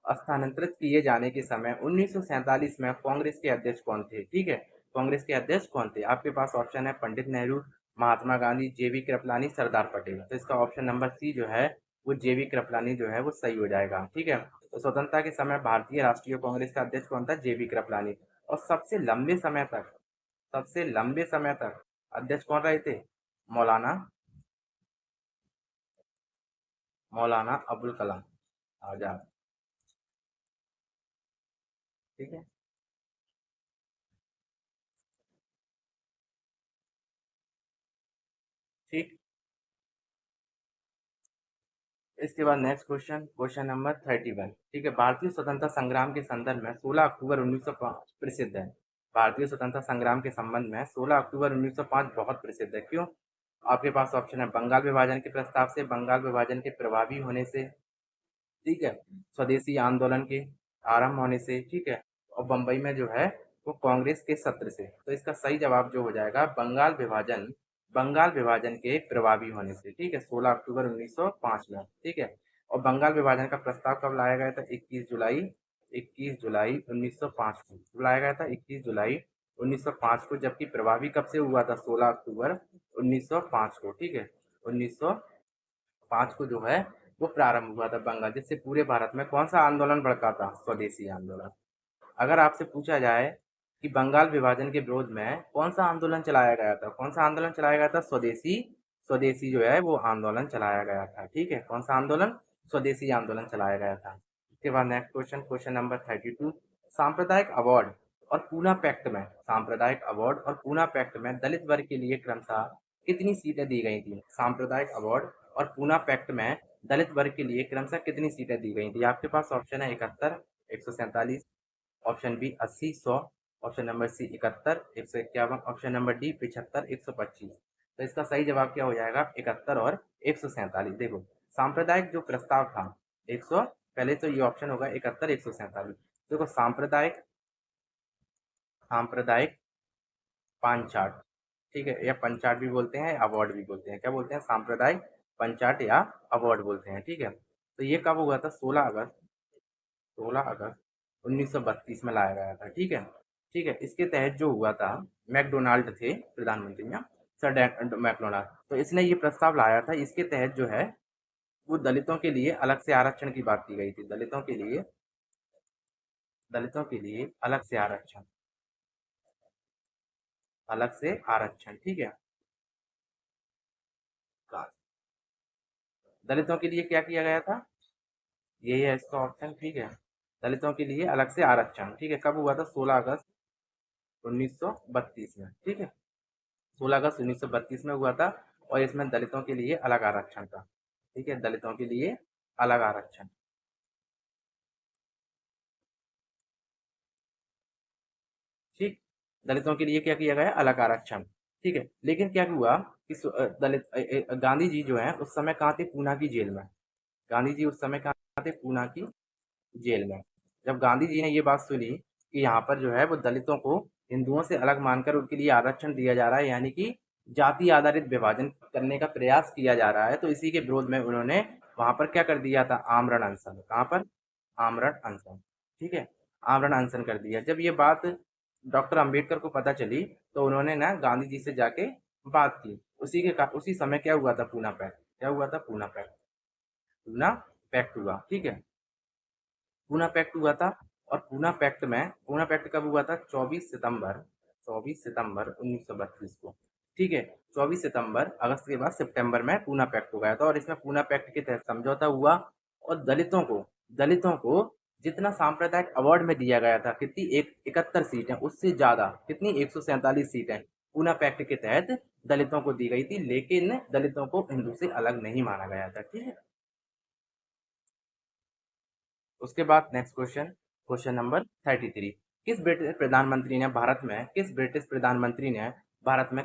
स्थानांतरित किए जाने के समय 1947 में कांग्रेस के अध्यक्ष कौन थे, ठीक है, कांग्रेस के अध्यक्ष कौन थे। आपके पास ऑप्शन है पंडित नेहरू, महात्मा गांधी, जेबी कृपलानी, सरदार पटेल। तो इसका ऑप्शन नंबर सी जो है वो जेबी कृपलानी जो है वो सही हो जाएगा, ठीक है। तो स्वतंत्रता के समय भारतीय राष्ट्रीय कांग्रेस का अध्यक्ष कौन था, जेबी कृपलानी। और सबसे लंबे समय तक अध्यक्ष कौन रहे थे, मौलाना मौलाना अबुल कलाम आजाद, ठीक है, ठीक। इसके बाद नेक्स्ट क्वेश्चन, क्वेश्चन नंबर 31, ठीक है। भारतीय स्वतंत्रता संग्राम के संदर्भ में 16 अक्टूबर 1905 प्रसिद्ध है। भारतीय स्वतंत्रता संग्राम के संबंध में 16 अक्टूबर 1905 बहुत प्रसिद्ध है, क्यों। आपके पास ऑप्शन है बंगाल विभाजन के प्रस्ताव से, बंगाल विभाजन के प्रभावी होने से, ठीक है, स्वदेशी आंदोलन के आरंभ होने से, ठीक है, और बंबई में जो है वो कांग्रेस के सत्र से। तो इसका सही जवाब जो हो जाएगा बंगाल विभाजन के प्रभावी होने से, ठीक है, 16 अक्टूबर 1905 में, ठीक है। और बंगाल विभाजन का प्रस्ताव कब लाया गया था, 21 जुलाई 1905 को लाया गया था, 21 जुलाई 1905 को, जबकि प्रभावी कब से हुआ था, 16 अक्टूबर 1905 को, ठीक है, 1905 को जो है वो प्रारंभ हुआ था बंगाल, जिससे पूरे भारत में कौन सा आंदोलन भड़का था, स्वदेशी आंदोलन। अगर आपसे पूछा जाए कि बंगाल विभाजन के विरोध में कौन सा आंदोलन चलाया गया था, कौन सा आंदोलन चलाया गया था, स्वदेशी स्वदेशी जो है वो आंदोलन चलाया गया था, ठीक है, कौन सा आंदोलन, स्वदेशी आंदोलन चलाया गया था। उसके बाद नेक्स्ट क्वेश्चन, क्वेश्चन नंबर 32। सांप्रदायिक अवार्ड और पूना पैक्ट में सांप्रदायिक अवार्ड और पूना पैक्ट में दलित वर्ग के लिए क्रमशः कितनी सीटें दी गई थी, सांप्रदायिक अवार्ड और पूना पैक्ट में दलित वर्ग के लिए क्रमशः कितनी सीटें दी गई थी। आपके पास ऑप्शन है 71, 147, option B 80, 100, option number C 71, 151, option number D 75, 125। तो इसका सही जवाब क्या हो जाएगा, 71 और 147। देखो सांप्रदायिक जो प्रस्ताव था 100, पहले तो ये ऑप्शन होगा 71, 147। देखो सांप्रदायिक पांचाट, ठीक है, या पंचाट भी बोलते हैं, अवार्ड भी बोलते हैं, क्या बोलते हैं, सांप्रदायिक पंचाट या अवार्ड बोलते हैं, ठीक है। तो ये कब हुआ था, 16 अगस्त 1932 में लाया गया था, ठीक है, ठीक है। इसके तहत जो हुआ था, मैकडोनाल्ड थे प्रधानमंत्री में, सर मैकडोनाल्ड, तो इसने ये प्रस्ताव लाया था, इसके तहत जो है वो दलितों के लिए अलग से आरक्षण की बात की गई थी, दलितों के लिए अलग से आरक्षण, ठीक है। दलितों के लिए क्या किया गया था, यही है इसका ऑप्शन, ठीक है, दलितों के लिए अलग से आरक्षण, ठीक है, कब हुआ था, 16 अगस्त 1932 में, ठीक है, 16 अगस्त 1932 में हुआ था। और इसमें दलितों के लिए अलग आरक्षण था, ठीक है, दलितों के लिए अलग आरक्षण, ठीक, दलितों के लिए क्या किया गया, अलग आरक्षण, ठीक है। लेकिन क्या हुआ कि गांधी जी जो है उस समय कहाँ थे, पूना की जेल में। गांधी जी उस समय कहाँ थे, पूना की जेल में। जब गांधी जी ने ये बात सुनी कि यहाँ पर जो है वो दलितों को हिंदुओं से अलग मानकर उनके लिए आरक्षण दिया जा रहा है, यानी कि जाति आधारित विभाजन करने का प्रयास किया जा रहा है, तो इसी के विरोध में उन्होंने वहां पर क्या कर दिया था, आमरण अनशन। कहाँ पर, आमरण अनशन, ठीक है, आमरण अनशन कर दिया। जब ये बात डॉक्टर अंबेडकर को पता चली तो उन्होंने ना गांधी जी से जाके बात की। उसी समय क्या हुआ था, पूना पैक्ट, क्या हुआ था, पूना पैक्ट हुआ, ठीक है, पूना पैक्ट हुआ था। और पूना पैक्ट कब हुआ था? 24 सितंबर 1932 को। ठीक है, 24 सितंबर, अगस्त के बाद सितंबर में पूना पैक्ट हो गया था और इसमें पूना पैक्ट के तहत समझौता हुआ और दलितों को जितना सांप्रदायिक अवार्ड में दिया गया था, कितनी, एक 71 सीटें, उससे ज्यादा, कितनी, 147 सीटें पूना पैक्ट के तहत दलितों को दी गई थी, लेकिन दलितों को हिंदू से अलग नहीं माना गया था। ठीक है, उसके बाद नेक्स्ट क्वेश्चन, क्वेश्चन नंबर 33। किस ब्रिटिश प्रधानमंत्री ने भारत में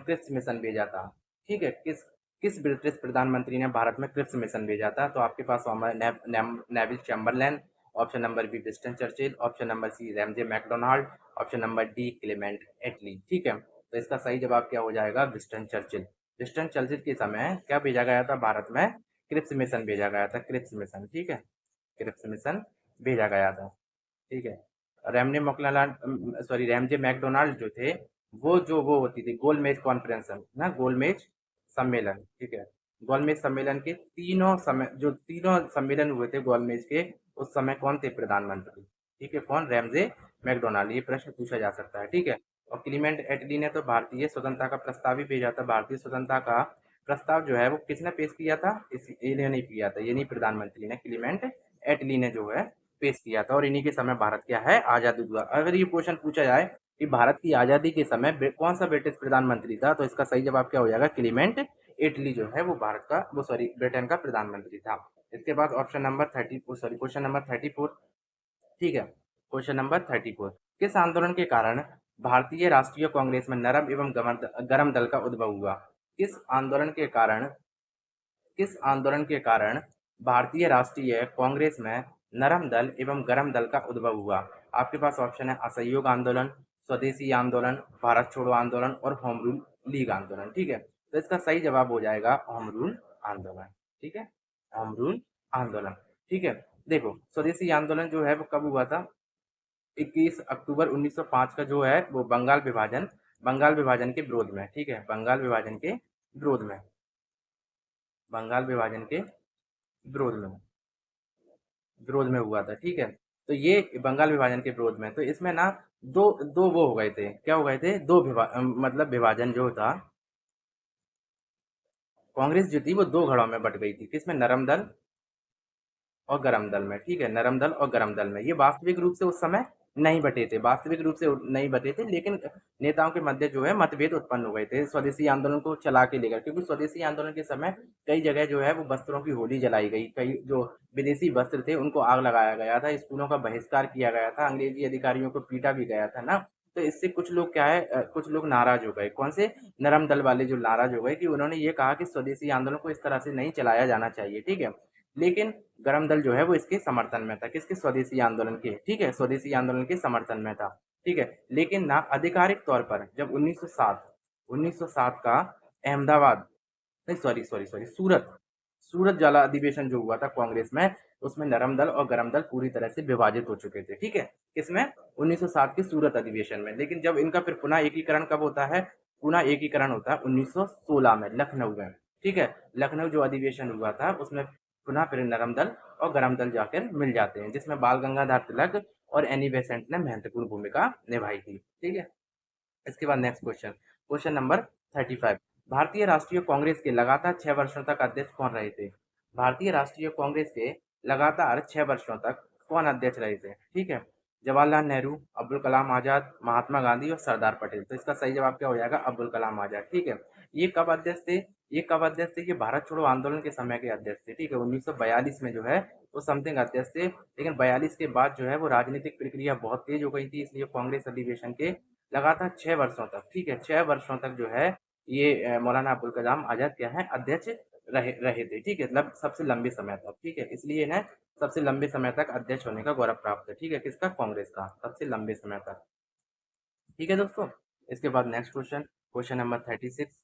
क्रिप्स मिशन भेजा था? ठीक है, किस किस ब्रिटिश प्रधानमंत्री ने भारत में क्रिप्स मिशन भेजा था? तो आपके पास Neville Chamberlain, option number B Winston Churchill, option number C Ramsay MacDonald, option number D Clement Attlee. ठीक है, तो इसका सही जवाब क्या हो जाएगा? Winston Churchill. विंस्टन चर्चिल के समय क्या भेजा गया था भारत में? क्रिप्स मिशन भेजा गया था, क्रिप्स मिशन। ठीक है, क्रिप्स मिशन भेजा गया था। ठीक है, रैमजे मैकडोनाल्ड जो थे, वो होती थी गोलमेज कॉन्फ्रेंस ना, गोलमेज सम्मेलन। ठीक है, गोलमेज सम्मेलन के तीनों सम्मेलन हुए थे गोलमेज के, उस समय कौन थे प्रधानमंत्री? ठीक है, कौन? Ramsay MacDonald. ये प्रश्न पूछा जा सकता है। ठीक है, और क्लीमेंट एटली ने तो भारतीय स्वतंत्रता का प्रस्ताव ही भेजा था। भारतीय स्वतंत्रता का प्रस्ताव जो है वो किसने पेश किया था? ये नहीं किया था, ये नहीं, प्रधानमंत्री ने, क्लीमेंट एटली ने जो है पेश किया था, और इन्हीं के समय भारत क्या है? आजाद हुआ। अगर ये क्वेश्चन पूछा जाए कि भारत की आजादी के समय कौन सा ब्रिटिश प्रधानमंत्री था, तो इसका सही जवाब क्या हो जाएगा? क्लीमेंट एटली जो है वो भारत का, वो सॉरी, ब्रिटेन का प्रधानमंत्री था। इसके बाद option number 30, sorry, question number 34। ठीक है, क्वेश्चन नंबर 34। किस आंदोलन के कारण भारतीय राष्ट्रीय कांग्रेस में नरम एवं गरम दल का उद्भव हुआ? किस आंदोलन के कारण किस आंदोलन के कारण भारतीय राष्ट्रीय कांग्रेस में नरम दल एवं गरम दल का उद्भव हुआ? आपके पास ऑप्शन है असहयोग आंदोलन, स्वदेशी आंदोलन, भारत छोड़ो आंदोलन और होम रूल लीग आंदोलन। ठीक है, तो इसका सही जवाब हो जाएगा होम रूल आंदोलन। ठीक है, होम रूल आंदोलन। ठीक है, देखो, स्वदेशी आंदोलन जो है वो कब हुआ था? 21 अक्टूबर 1905 का जो है वो बंगाल विभाजन के विरोध में। ठीक है, विरोध में बंगाल विभाजन के विरोध में विरोध में हुआ था। ठीक है, तो ये बंगाल विभाजन के विरोध में, तो इसमें ना दो दो वो हो गए थे, क्या हो गए थे? मतलब विभाजन जो था, कांग्रेस जो थी वो दो घड़ों में बट गई थी, किसमें? नरम दल और गरम दल में। ठीक है, नरम दल और गरम दल में। ये वास्तविक रूप से उस समय नहीं बटे थे, वास्तविक रूप से नहीं बटे थे, लेकिन नेताओं के मध्य जो है मतभेद उत्पन्न हो गए थे स्वदेशी आंदोलन को चला के लेकर, क्योंकि स्वदेशी आंदोलन के समय कई जगह जो है वो वस्त्रों की होली जलाई गई, कई जो विदेशी वस्त्र थे उनको आग लगाया गया था, स्कूलों का बहिष्कार किया गया था, अंग्रेजी अधिकारियों को पीटा भी गया था ना। तो इससे कुछ लोग क्या है, कुछ लोग नाराज हो गए। कौन से? नरम दल वाले जो नाराज हो गए, कि उन्होंने ये कहा कि स्वदेशी आंदोलन को इस तरह से नहीं चलाया जाना चाहिए। ठीक है, लेकिन गरम दल जो है वो इसके समर्थन में था, किसके? स्वदेशी आंदोलन के। ठीक है, स्वदेशी आंदोलन के समर्थन में था। ठीक है, लेकिन ना आधिकारिक तौर पर जब 1907 का अहमदाबाद, नहीं, सॉरी सॉरी सॉरी, सूरत जला अधिवेशन जो हुआ था कांग्रेस में, उसमें नरम दल और गरम दल पूरी तरह से विभाजित हो चुके थे। ठीक है, किसमें? 1907 के सूरत अधिवेशन में। लेकिन जब इनका फिर पुनः एकीकरण कब होता है? पुनः एकीकरण होता है 1916 में, लखनऊ में। ठीक है, लखनऊ जो अधिवेशन हुआ था उसमें पुनः फिर नरम दल और गरम दल जाकर मिल जाते हैं, जिसमें बाल गंगाधर तिलक और एनी बेसेंट ने महत्वपूर्ण भूमिका निभाई थी। ठीक है, इसके बाद नेक्स्ट क्वेश्चन, क्वेश्चन नंबर 35। भारतीय राष्ट्रीय कांग्रेस के लगातार 6 वर्षों तक अध्यक्ष कौन रहे थे? भारतीय राष्ट्रीय कांग्रेस के लगातार 6 वर्षों तक कौन अध्यक्ष रहे थे? ठीक है, जवाहरलाल नेहरू, अब्दुल कलाम आजाद, महात्मा गांधी और सरदार पटेल। तो इसका सही जवाब क्या हो जाएगा? अब्दुल कलाम आजाद। ठीक है, ये कब अध्यक्ष थे? ये भारत छोड़ो आंदोलन के समय के अध्यक्ष थे। ठीक है, 1942 में जो है वो समथिंग अध्यक्ष थे, लेकिन 42 के बाद जो है वो राजनीतिक प्रक्रिया बहुत तेज हो गई थी, इसलिए कांग्रेस अधिवेशन के लगातार 6 वर्षों तक, ठीक है, 6 वर्षों तक जो है ये मौलाना अबुल कलाम आजाद क्या है? अध्यक्ष रहे रहे थे। ठीक है, मतलब सबसे लंबे समय तक। ठीक है, इसलिए इन्हें सबसे लंबे समय तक अध्यक्ष होने का गौरव प्राप्त है। ठीक है, किसका? कांग्रेस का, सबसे लंबे समय तक। ठीक है दोस्तों, इसके बाद नेक्स्ट क्वेश्चन, क्वेश्चन नंबर 36।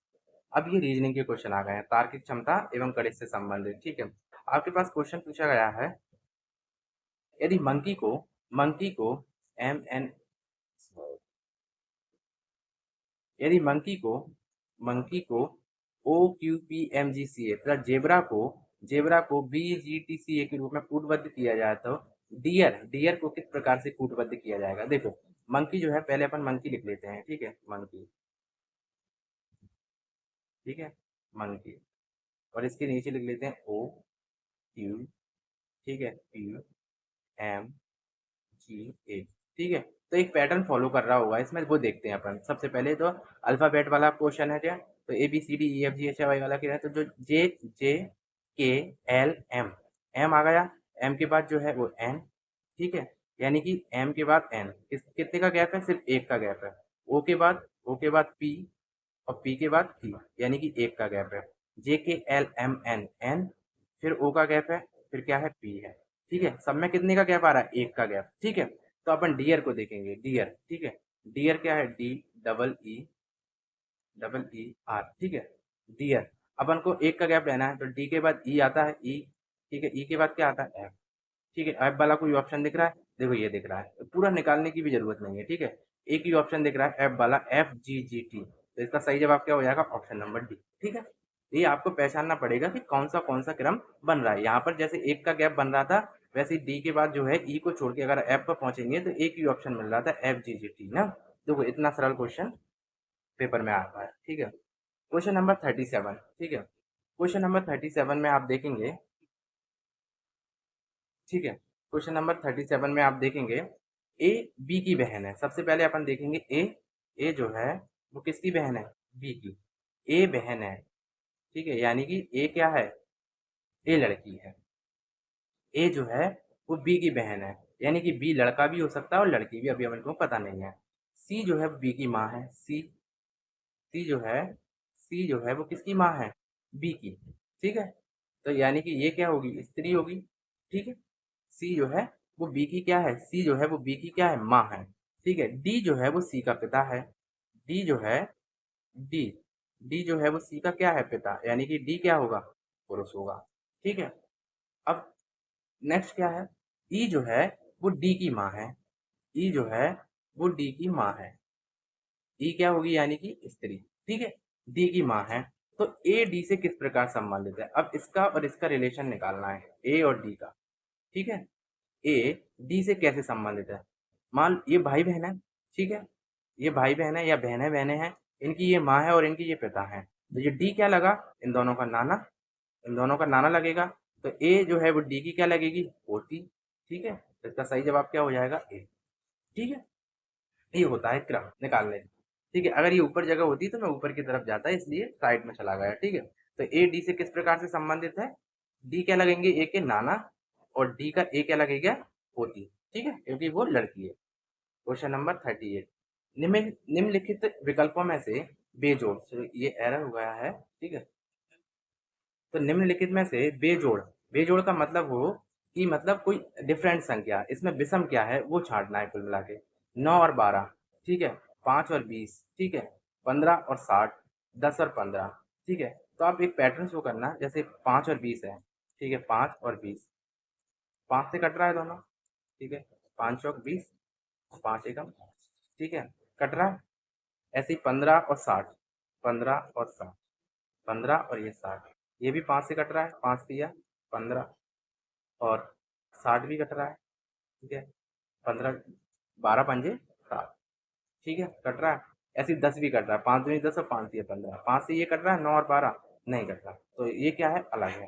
अब ये रीजनिंग के क्वेश्चन आ गए हैं, तार्किक क्षमता एवं गणित से संबंधित। ठीक है, आपके पास क्वेश्चन पूछा गया है, यदि मंकी को एम एन यदि मंकी को O Q P M G C A तथा जेबरा को बी जी टी सी ए के रूप में कूटबद्ध किया जाए, तो डियर, डियर को किस प्रकार से कूटबद्ध किया जाएगा? देखो, मंकी जो है, पहले अपन मंकी लिख लेते हैं, ठीक है? मंकी, ठीक है? मंकी, और इसके नीचे लिख लेते हैं ओ, क्यू, ठीक है? क्यू, एम, जी, ए, ठीक है? तो एक पैटर्न फॉलो कर रहा होगा इसमें, वो देखते हैं अपन। सबसे पहले तो अल्फ़ाबेट वाला क्वेश्चन है क्या? तो ए, बी, सी, डी, ई, एफ, जी, एच, आई वाला क्या है? तो जो जे, जे, के, एल, एम, एम आ गया, एम के बाद जो है वो एन, ठीक है? यानी कि एम के बाद एन, कितने का गैप है? सिर्फ एक का गैप है। ओ के बाद पी, और पी के बाद की, यानी कि एक का गैप है। जे के एल एम एन एन, फिर ओ का गैप है, फिर क्या है? पी है, ठीक है? सब में कितने का गैप आ रहा है? एक का गैप, ठीक है? तो अपन डियर को देखेंगे, डियर, ठीक है? डियर क्या है? डी डबल ई आर, ठीक है? डियर, अपन को एक का गैप लेना है, तो डी के बाद ई आता है, ई, ठीक है? ई के बाद क्या आता है? एफ, ठीक है? एफ वाला कोई ऑप्शन दिख रहा है? देखो ये दिख रहा है, पूरा निकालने की भी जरूरत नहीं है, ठीक है? एक ही ऑप्शन दिख रहा है, एफ वाला, एफ जी जी टी, तो इसका सही जवाब क्या हो जाएगा? ऑप्शन नंबर डी, ठीक है? ये आपको पहचानना पड़ेगा कि कौन सा क्रम बन रहा है। यहाँ पर जैसे एक का गैप बन रहा था, वैसे डी के बाद जो है ई को छोड़ के अगर एफ पर पहुंचेंगे तो एक ही ऑप्शन मिल रहा था, एफ जी जी टी ना। देखो इतना सरल क्वेश्चन पेपर में आता है, ठीक है? क्वेश्चन नंबर 37, ठीक है? क्वेश्चन नंबर 37 में आप देखेंगे, ठीक है? क्वेश्चन नंबर 37 में आप देखेंगे, ए बी की बहन है। सबसे पहले अपन देखेंगे ए जो है वो किसकी बहन है? बी की। ए बहन है, ठीक है? यानी कि ए क्या है? ए लड़की है। ए जो है वो बी की बहन है, यानी कि बी लड़का भी हो सकता है और लड़की भी, अभी अपन को पता नहीं है। सी जो है बी की माँ है, सी जो है सी जो है वो किसकी माँ है? बी की, ठीक है? तो यानी कि ये क्या होगी? स्त्री होगी, ठीक है? सी जो है वो बी की क्या है? सी जो है वो बी की क्या है? माँ है, ठीक है? डी जो है वो सी का पिता है। डी जो है डी डी जो है वो सी का क्या है? पिता, यानी कि डी क्या होगा? पुरुष होगा, ठीक है? अब नेक्स्ट क्या है? ई जो है वो डी की माँ है। ई जो है वो डी की माँ है। ई क्या होगी? यानी कि स्त्री, ठीक है? डी की माँ है। तो ए डी से किस प्रकार संबंधित है? अब इसका और इसका रिलेशन निकालना है, ए और डी का, ठीक है? ए डी से कैसे संबंधित है? मान ये भाई बहन है, ठीक है? ये भाई बहन है या बहने बहने हैं, इनकी ये माँ है और इनकी ये पिता है। तो ये डी क्या लगा? इन दोनों का नाना, इन दोनों का नाना लगेगा। तो ए जो है वो डी की क्या लगेगी? पोती, ठीक है? तो इसका सही जवाब क्या हो जाएगा? ए, ठीक है? ये होता है क्रम निकालने का, ठीक है? अगर ये ऊपर जगह होती तो मैं ऊपर की तरफ जाता, इसलिए साइड में चला गया, ठीक है? तो ए डी से किस प्रकार से संबंधित है? डी क्या लगेंगे? ए के नाना, और डी का ए क्या लगेगा? पोती, ठीक है? क्योंकि वो लड़की है। क्वेश्चन नंबर 38, निम्नलिखित विकल्पों में से बेजोड़, तो ये एरर हो गया है, ठीक है? तो निम्नलिखित में से बेजोड़, बेजोड़ का मतलब हो कि मतलब कोई डिफरेंट संख्या, इसमें विषम क्या है वो छांटना है कुल मिला के। 9 और 12, ठीक है? 5 और 20, ठीक है? 15 और 60, 10 और 15, ठीक है? तो आप एक पैटर्न शो करना, जैसे 5 और 20 है, ठीक है? 5 और 20, 5 से कट रहा है दोनों, ठीक है? 5 चौक 20, 5 एकम, ठीक है? कट रहा है। ऐसे ही 15 और 60, 15 और 60, 15 और ये 60, ये भी 5 से कट रहा है, 5 तिया 15, और 60 भी कट रहा है, ठीक है? 15, 12 पंजे 60, ठीक है? कट रहा है। ऐसे ही 10 भी कट रहा है, 5 दूनी 10 और 5 तिया 15, 5 से ये कट रहा है, 9 और 12 नहीं कट रहा, तो ये क्या है? अलग है,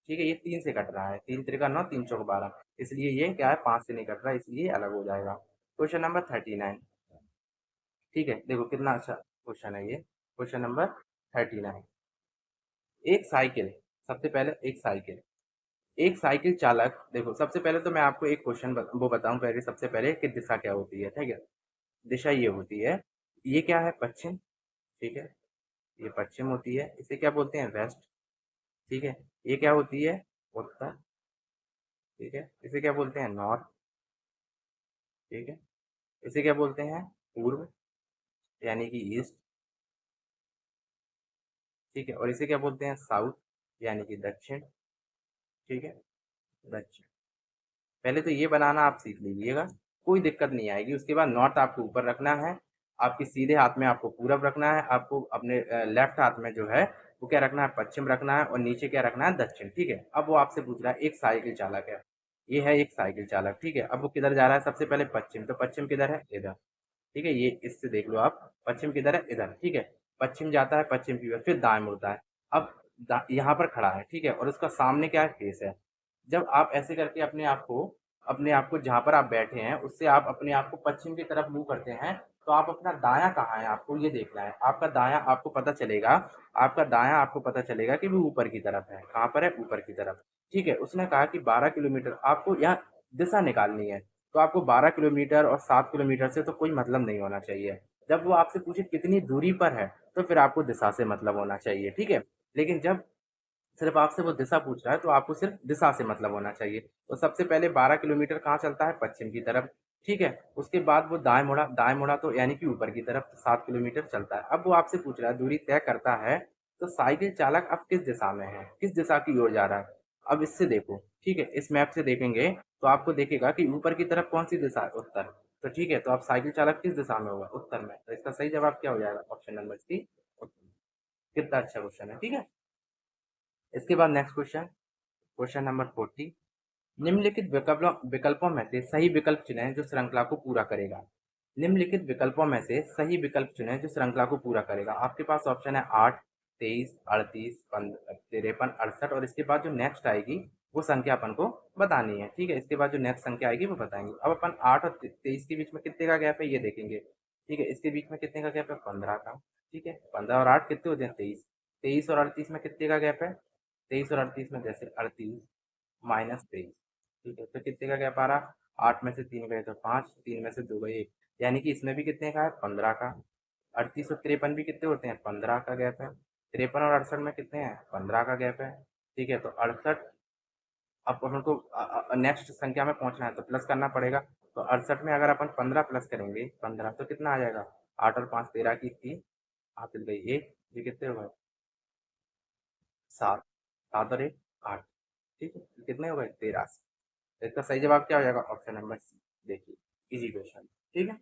ठीक है? ये 3 से कट रहा है, 3 त्रिका 9, 3 चौक 12, इसलिए ये क्या है? 5 से नहीं कट रहा, इसलिए अलग हो जाएगा। क्वेश्चन नंबर 39, ठीक है? देखो कितना अच्छा क्वेश्चन है ये। क्वेश्चन नंबर 39, एक साइकिल, सबसे पहले एक साइकिल चालक, देखो सबसे पहले तो मैं आपको एक क्वेश्चन वो बताऊं पहले, सबसे पहले कि दिशा क्या होती है, ठीक है? दिशा ये होती है, ये क्या है? पश्चिम, ठीक है? ये पश्चिम होती है, इसे क्या बोलते हैं? वेस्ट, ठीक है? ये क्या होती है? उत्तर, ठीक है? इसे क्या बोलते हैं? नॉर्थ, ठीक है? इसे क्या बोलते हैं? पूर्व, यानी कि ईस्ट, ठीक है? और इसे क्या बोलते हैं? साउथ, यानी कि दक्षिण, ठीक है? दक्षिण। पहले तो ये बनाना आप सीख लीजिएगा, कोई दिक्कत नहीं आएगी। उसके बाद नॉर्थ आपको ऊपर रखना है, आपके सीधे हाथ में आपको पूरब रखना है, आपको अपने लेफ्ट हाथ में जो है वो क्या रखना है? पश्चिम रखना है, और नीचे क्या रखना है? दक्षिण, ठीक है? अब वो आपसे पूछ रहा है एक साइकिल चालक है, ये है एक साइकिल चालक, ठीक है। अब वो किधर जा रहा है, सबसे पहले पश्चिम, तो पश्चिम किधर है, इधर, ठीक है। ये इससे देख लो आप, पश्चिम किधर है, इधर, ठीक है। पश्चिम जाता है पश्चिम की ओर, फिर दाएं मुड़ता है। अब यहाँ पर खड़ा है, ठीक है, और उसका सामने क्या है, फेस है। जब आप ऐसे करके अपने आप को जहाँ पर आप बैठे हैं उससे आप अपने आप को पश्चिम की तरफ मुंह करते हैं, तो आप अपना दायां कहाँ है आपको ये देखना है। आपका दायां आपको पता चलेगा कि वो ऊपर की तरफ है। कहाँ पर है, ऊपर की तरफ, ठीक है। उसने कहा कि 12 किलोमीटर आपको यहाँ दिशा निकालनी है, तो आपको 12 किलोमीटर और 7 किलोमीटर से तो कोई मतलब नहीं होना चाहिए। जब वो आपसे पूछे कितनी दूरी पर है, तो फिर आपको दिशा से मतलब होना चाहिए, ठीक है। लेकिन जब सिर्फ आपसे वो दिशा पूछ रहा है, तो आपको सिर्फ दिशा से मतलब होना चाहिए। तो सबसे पहले 12 किलोमीटर कहाँ चलता है, पश्चिम की तरफ, ठीक है। उसके बाद वो दाएं मुड़ा तो यानी कि ऊपर की तरफ 7 किलोमीटर चलता है। अब वो आपसे पूछ रहा है दूरी तय करता है, तो साइकिल चालक अब किस दिशा में है, किस दिशा की ओर जा रहा है। अब इससे देखो, ठीक है, इस मैप से देखेंगे तो आपको देखेगा कि ऊपर की तरफ कौन सी दिशा है, उत्तर। तो ठीक है, तो अब साइकिल चालक किस दिशा में होगा, उत्तर में। तो इसका सही जवाब क्या हो जाएगा, ऑप्शन नंबर सी। कितना अच्छा क्वेश्चन है, ठीक है। इसके बाद नेक्स्ट क्वेश्चन, क्वेश्चन नंबर 40। निम्नलिखित विकल्पों में से सही विकल्प चुनें जो श्रृंखला को पूरा करेगा। निम्नलिखित विकल्पों में से सही विकल्प चुनें जो श्रृंखला को पूरा करेगा। आपके पास ऑप्शन है 8, 23, 38, 53, 68, और इसके बाद जो नेक्स्ट आएगी वो संख्या अपन को बतानी है, ठीक है। इसके बाद जो नेक्स्ट संख्या आएगी वो बताएंगे। अब अपन 8 और 23 के बीच में कितने का गैप है ये देखेंगे, ठीक है। इसके बीच में कितने का गैप है, 15 का, ठीक है। 15 और 8 कितने होते हैं, 23। 23 और 38 में कितने का गैप है, 23 और 38 में जैसे 38 माइनस 23, ठीक है। तो कितने का गैप आ रहा, 8 में से 3 गए तो 5, 3 में से 2 गए 1, यानी कि इसमें भी कितने का है, 15 का। 38 और 53 भी कितने होते हैं, 15 का गैप है। 53 और 68 में कितने हैं, 15 का गैप है, ठीक है। तो 68, अब अपन को नेक्स्ट संख्या में पहुंचना है तो प्लस करना पड़ेगा। तो 68 में अगर अपन 15 प्लस करेंगे, 15 तो कितना आ जाएगा, 8 और 5 13 की 3, हाथ गई 1, ये कितने हो गए, 7, 7 और 1 8, ठीक है। तो कितने हो गए, 13। तो इसका सही जवाब क्या हो जाएगा, ऑप्शन नंबर सी। देखिए, इजी क्वेश्चन, ठीक है।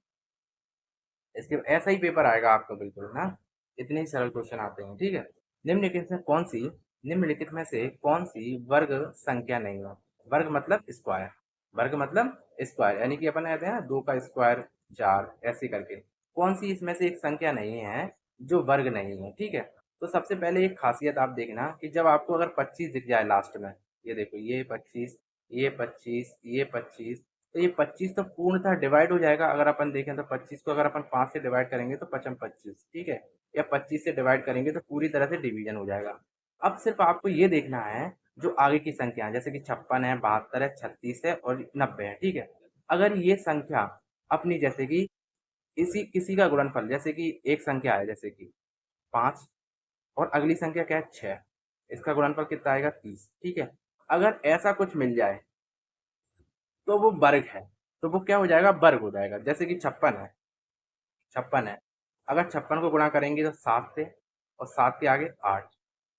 इसके ऐसा ही पेपर आएगा आपको बिल्कुल ना, इतने ही सरल क्वेश्चन आते हैं, ठीक है। निम्नलिखित में कौन सी निम्नलिखित में से कौन सी वर्ग संख्या नहीं है। वर्ग मतलब स्क्वायर, वर्ग मतलब स्क्वायर, यानी कि अपन कहते हैं ना 2 का स्क्वायर 4, ऐसे करके। कौन सी इसमें से एक संख्या नहीं है जो वर्ग नहीं है, ठीक है। तो सबसे पहले एक खासियत आप देखना कि जब आपको अगर 25 दिख जाए लास्ट में, ये देखो, ये 25, ये 25, ये 25, तो ये 25 तो पूर्णतः डिवाइड हो जाएगा। अगर अपन देखें तो 25 को अगर अपन 5 से डिवाइड करेंगे तो 55 25, ठीक है। या 25 से डिवाइड करेंगे तो पूरी तरह से डिवीजन हो जाएगा। अब सिर्फ आपको ये देखना है जो आगे की संख्या है, जैसे कि 56 है, 72 है, 36 है और 90 है, ठीक है। अगर ये संख्या अपनी, जैसे कि इसी किसी का गुणनफल, जैसे कि एक संख्या है जैसे कि 5, और अगली संख्या क्या है, 6, इसका गुणनफल कितना आएगा, 30, ठीक है। अगर ऐसा कुछ मिल जाए तो वो वर्ग है, तो वो क्या हो जाएगा, वर्ग हो जाएगा। जैसे कि 56 है, 56 है, अगर 56 को गुणा करेंगे तो 7 से, और 7 के आगे 8।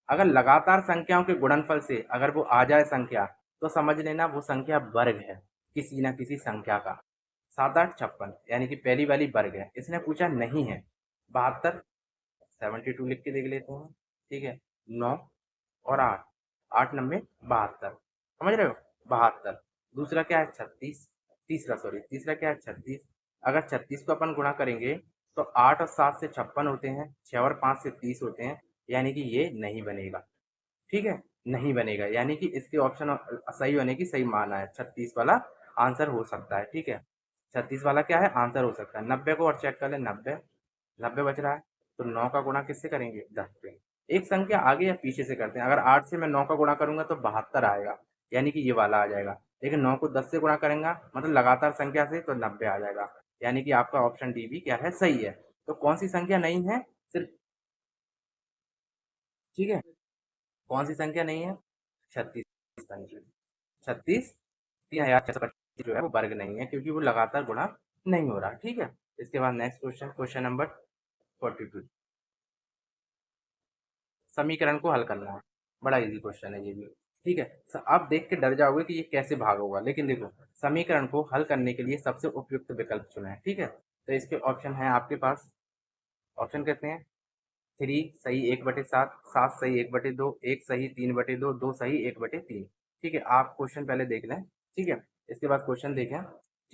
अगर लगातार संख्याओं के गुणनफल से अगर वो आ जाए संख्या, तो समझ लेना वो संख्या वर्ग है, किसी ना किसी संख्या का। 7 8 56, यानी कि पहली वाली वर्ग है। इसने पूछा नहीं है, 72, 72 लिख के देख लेते हैं, ठीक है। 9 और 8, 8 9 72, समझ रहे हो, 72। दूसरा क्या है, 36, तीसरा क्या है, 36। अगर 36 को अपन गुणा करेंगे तो 8 और 7 से 56 होते हैं, 6 और 5 से 30 होते हैं, यानी कि ये नहीं बनेगा, ठीक है। नहीं बनेगा, यानी कि इसके ऑप्शन सही होने की सही माना है, 36 वाला आंसर हो सकता है, ठीक है। 36 वाला क्या है, आंसर हो सकता है। 90 को और चेक कर ले, 90, 90 बच रहा है, तो 9 का गुणा किससे करेंगे, 10 से। एक संख्या आगे या पीछे से करते हैं। अगर 8 से मैं 9 का गुणा करूंगा तो 72 आएगा, यानी कि ये वाला आ जाएगा। लेकिन 9 को 10 से गुणा करेंगे, मतलब लगातार संख्या से, तो 90 आ जाएगा, यानी कि आपका ऑप्शन डी भी क्या है, सही है। तो कौन सी संख्या नहीं है, सिर्फ, ठीक है, कौन सी संख्या नहीं है, 36 संख्या, 36, 3625 जो है वो वर्ग नहीं है, क्योंकि वो लगातार गुणा नहीं हो रहा, ठीक है। इसके बाद नेक्स्ट क्वेश्चन, क्वेश्चन नंबर 42। समीकरण को हल करना है, बड़ा इजी क्वेश्चन है ये भी, ठीक है। आप देख के डर जाओगे कि ये कैसे भाग होगा, लेकिन देखो, समीकरण को हल करने के लिए सबसे उपयुक्त विकल्प चुना है, ठीक है। तो इसके ऑप्शन है आपके पास, ऑप्शन कहते हैं 3 सही 1/7, 7 सही 1/2, 1 सही 3/2, 2 सही 1/3, ठीक है। आप क्वेश्चन पहले देख लें। ठीक है। इसके बाद क्वेश्चन देखें।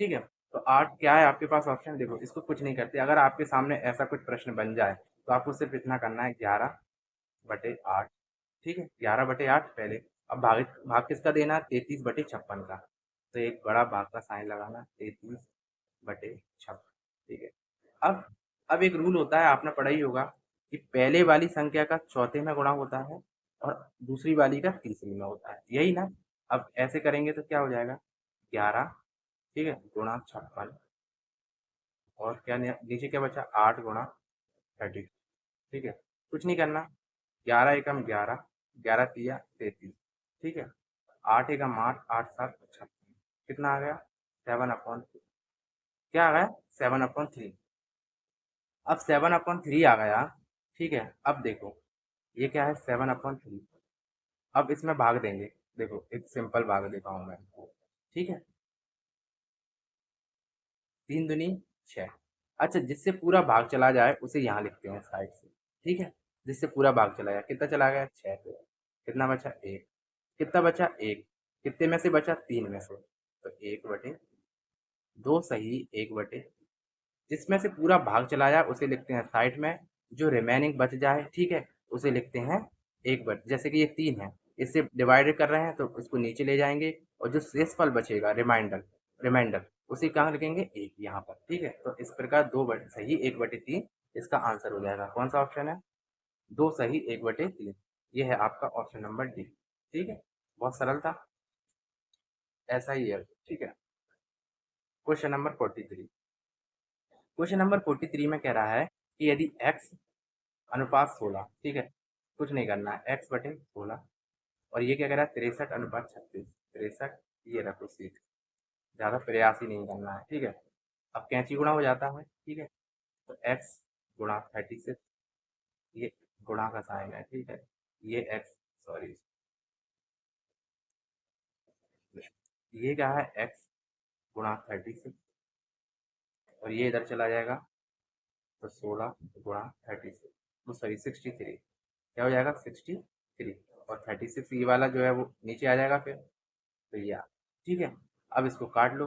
ठीक है, तो 8 क्या है आपके पास ऑप्शन, देखो इसको कुछ नहीं करते, अगर आपके सामने ऐसा कुछ प्रश्न बन जाए तो आपको सिर्फ इतना करना है 11/8। ठीक है, 11/8 पहले। अब भाग भाग किसका देना है, 33/56 का। तो एक बड़ा भाग का साइन लगाना, 33/56। ठीक है। अब अब एक रूल होता है, आपने पढ़ा ही होगा, कि पहले वाली संख्या का चौथे में गुणा होता है और दूसरी वाली का तीसरी में होता है, यही ना। अब ऐसे करेंगे तो क्या हो जाएगा, 11, ठीक है, गुणा 56, और क्या नीचे क्या बचा, 8 गुणा 30। ठीक है, कुछ नहीं करना, 11 एकम 11, 11 तिया 33। ठीक है, 8 एकम 8, 8 7 56, कितना आ गया, 7/3। क्या आ गया, 7/3। अब 7/3 आ गया। ठीक है, अब देखो ये क्या है, 7/3। अब इसमें भाग देंगे, देखो एक सिंपल भाग देता हूँ मैं आपको। ठीक है, 3 दूनी 6। अच्छा, जिससे पूरा भाग चला जाए उसे यहाँ लिखते हैं साइड से। ठीक है, जिससे पूरा भाग चला जाए, कितना चला गया, 6 पे। कितना बचा, 1। कितना बचा, 1। कितने में से बचा, 3 में से। तो 1/2 सही 1/, जिसमें से पूरा भाग चला जाए उसे लिखते हैं साइड में। जो रिमेनिंग बच जाए, ठीक है, उसे लिखते हैं 1/। जैसे कि ये 3 है, इससे डिवाइड कर रहे हैं तो इसको नीचे ले जाएंगे, और जो शेषफल बचेगा, रिमाइंडर रिमाइंडर उसी कहाँ लिखेंगे, 1 यहाँ पर। ठीक है, तो इस प्रकार 2 सही 1/3 इसका आंसर हो जाएगा। कौन सा ऑप्शन है, 2 सही 1/3। ये है आपका ऑप्शन नंबर डी। ठीक है, बहुत सरल था, ऐसा ही है। ठीक है, क्वेश्चन नंबर 43। क्वेश्चन नंबर 43 में कह रहा है कि यदि x अनुपात 16, ठीक है, कुछ नहीं करना है, x/16, और ये क्या कह रहा है, 63/36। 63, ये रखो सीट, ज़्यादा प्रयास ही नहीं करना है। ठीक है, अब कैंची गुणा हो जाता है। ठीक है, तो x×36, ये गुणा का साइन है। ठीक है, ये x, सॉरी, ये क्या है, x×36, और ये इधर चला जाएगा, तो 16 गुणा 36, तो सॉरी 63, क्या हो जाएगा, 63, और 36 ये वाला जो है वो नीचे आ जाएगा फिर, तो ये ठीक है। अब इसको काट लो,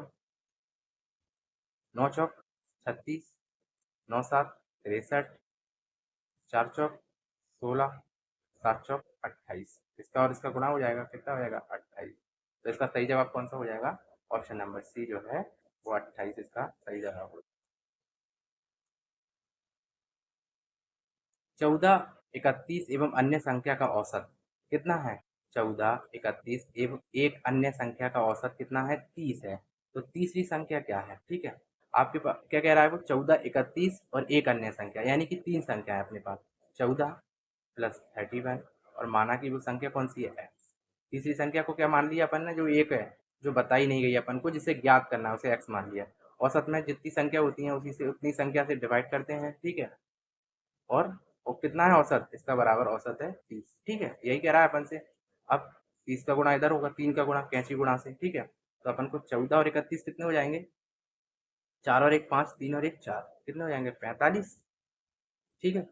9 चौक 36, 9 7 63, 4 चौक 16, 7 चौक 28, इसका और इसका गुणा हो जाएगा, कितना हो जाएगा, 28। तो इसका सही जवाब कौन सा हो जाएगा, ऑप्शन नंबर सी जो है वो 28 इसका सही जवाब हो। 14, 31 एवं अन्य संख्या का औसत कितना है, 14, 31 एवं एक अन्य संख्या का औसत कितना है, 30 है। तो तीसरी संख्या क्या है, ठीक है, आपके पास क्या कह रहा है वो, 14, 31 और एक अन्य संख्या, यानी कि 3 संख्या है अपने पास, 14 + 31, और माना कि वो संख्या कौन सी है, एक्स। तीसरी संख्या को क्या मान लिया अपन ने, जो एक है, जो बताई नहीं गई अपन को, जिसे ज्ञात करना है उसे एक्स मान लिया। औसत में जितनी संख्या होती है उसी से उतनी संख्या से डिवाइड करते हैं। ठीक है, और वो कितना है औसत, इसका बराबर औसत है 30। ठीक है, यही कह रहा है अपन से। अब 30 का गुणा इधर होगा, 3 का गुणा कैंची गुणा से। ठीक है, तो अपन को 14 और 31 कितने हो जाएंगे, 4 और 1 5, 3 और 1 4, कितने हो जाएंगे, 45। ठीक है,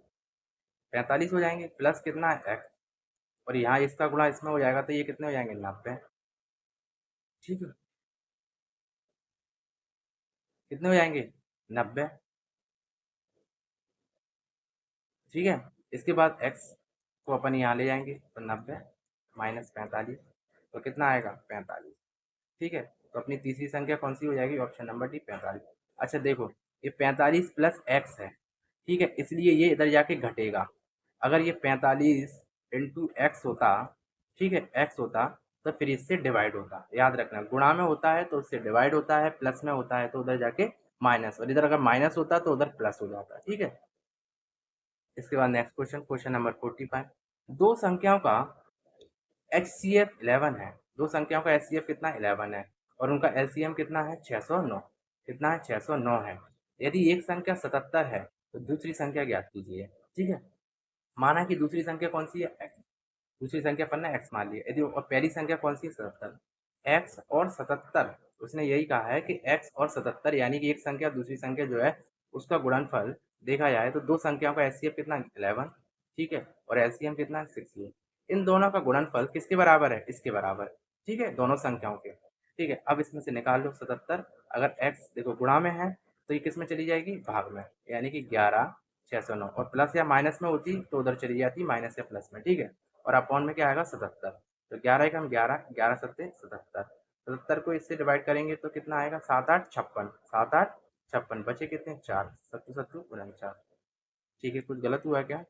45 हो जाएंगे, प्लस कितना है, एक्स, और यहाँ इसका गुणा इसमें हो जाएगा, तो ये कितने हो जाएंगे, 90। ठीक है, कितने हो जाएंगे, 90। ठीक है, इसके बाद एक्स को अपन यहाँ ले जाएंगे, तो 90 - 45, तो कितना आएगा, 45। ठीक है, तो अपनी तीसरी संख्या कौन सी हो जाएगी, ऑप्शन नंबर डी, 45। अच्छा देखो, ये 45 प्लस एक्स है। ठीक है, इसलिए ये इधर जाके घटेगा। अगर ये 45 × एक्स होता, ठीक है, एक्स होता, तो फिर इससे डिवाइड होता। याद रखना, गुणा में होता है तो उससे डिवाइड होता है, प्लस में होता है तो उधर जाके माइनस, और इधर अगर माइनस होता तो उधर प्लस हो जाता। ठीक है, इसके बाद नेक्स्ट क्वेश्चन, क्वेश्चन नंबर 45। दो संख्याओं का HCF 11 है। दो संख्याओं का HCF कितना, 11 है, और उनका LCM कितना है, 609। कितना है, 609 है। यदि एक संख्या 77 है तो दूसरी संख्या ज्ञात कीजिए। ठीक है, माना कि दूसरी संख्या कौन सी है, x। दूसरी संख्या पर ना x मान लिया, यदि और पहली संख्या कौन सी है, 77। x और 77, उसने यही कहा है कि x और 77, यानी कि एक संख्या दूसरी संख्या जो है उसका गुणनफल देखा जाए तो दो संख्याओं का HCF कितना, 11। ठीक है, और LCM कितना है, 16। इन दोनों का गुणनफल किसके बराबर है, इसके बराबर। ठीक है, दोनों संख्याओं के। ठीक है, अब इसमें से निकाल लो 77। अगर x देखो गुणा में है तो ये किस में चली जाएगी, भाग में, यानी कि 11 609, और प्लस या माइनस में होती तो उधर चली जाती माइनस या प्लस में, ठीक है। और अपॉन में क्या आएगा 77, तो 11 एकम 11, 11 सत्ते 77, 77 को इससे डिवाइड करेंगे तो कितना आएगा, 7 8 56, 7 8 56, बचे कितने, 4, सत्तू सत्तू 49। ठीक है, कुछ गलत हुआ क्या?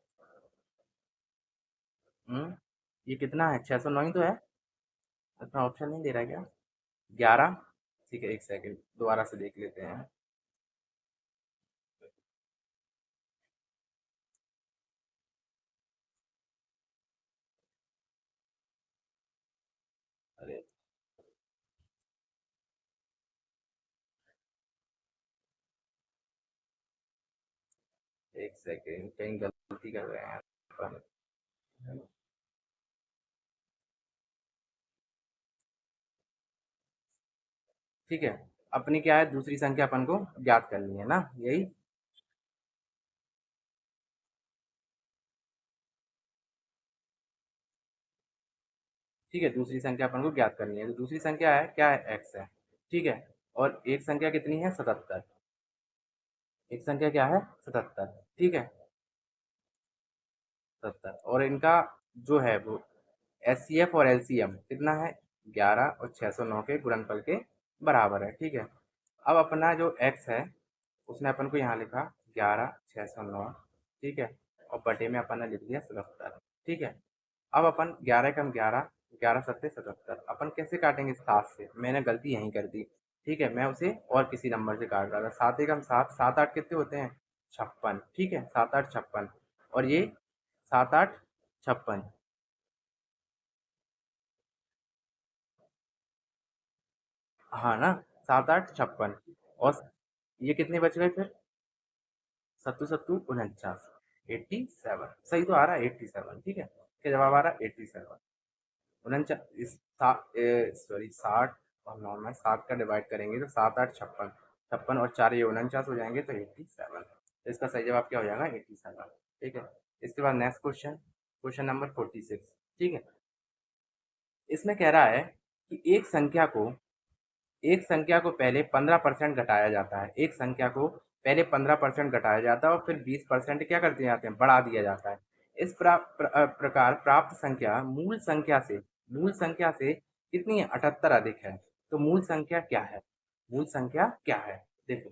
ये कितना है, 609 ही तो है, इसमें ऑप्शन नहीं दे रहा है क्या? 11, ठीक है, एक सेकंड दोबारा से देख लेते हैं। अरे एक सेकंड, कहीं गलती कर रहे हैं अपन। ठीक है, अपनी क्या है, दूसरी संख्या अपन को ज्ञात करनी है ना, यही। ठीक है, दूसरी संख्या अपन को ज्ञात करनी है, तो दूसरी संख्या है क्या है, एक्स है। ठीक है, और एक संख्या कितनी है, 77। एक संख्या क्या है, 77। ठीक है, 77, और इनका जो है वो एचसीएफ और एलसीएम कितना है, 11 और 609 के गुणनफल के बराबर है। ठीक है, अब अपना जो एक्स है उसने अपन को यहाँ लिखा 11 609, ठीक है, और बटे में अपन ने लिख दिया 77। ठीक है, अब अपन 11 कम 11, 11 सत्ते 77, अपन कैसे काटेंगे, 7 से, मैंने गलती यहीं कर दी। ठीक है, मैं उसे और किसी नंबर से काट रहा था, 7 एकम 7, 7 8 कितने होते हैं, 56। ठीक है, 7 8 56, और ये 7 8 56। हाँ ना, 7 8 56, और ये कितने बच गए फिर, सत्तू सत्तू 49, 87, सही तो आ रहा है 87। ठीक है, क्या जवाब आ रहा है 87, 49। इस सॉरी 60 और 9 में 7 का डिवाइड करेंगे तो 7 8 56, 56 और 4 ये 49 हो जाएंगे तो 87, तो इसका सही जवाब क्या हो जाएगा, 87। ठीक है, इसके बाद नेक्स्ट क्वेश्चन, क्वेश्चन नंबर 46। ठीक है, इसमें कह रहा है कि एक संख्या को पहले 15% घटाया जाता है, एक संख्या को पहले 15% घटाया जाता है और फिर 20% क्या कर दिए जाते हैं, बढ़ा दिया जाता है। इस प्रकार प्राप्त संख्या मूल संख्या से कितनी है, 78 अधिक है। तो मूल संख्या क्या है, मूल संख्या क्या है, देखो,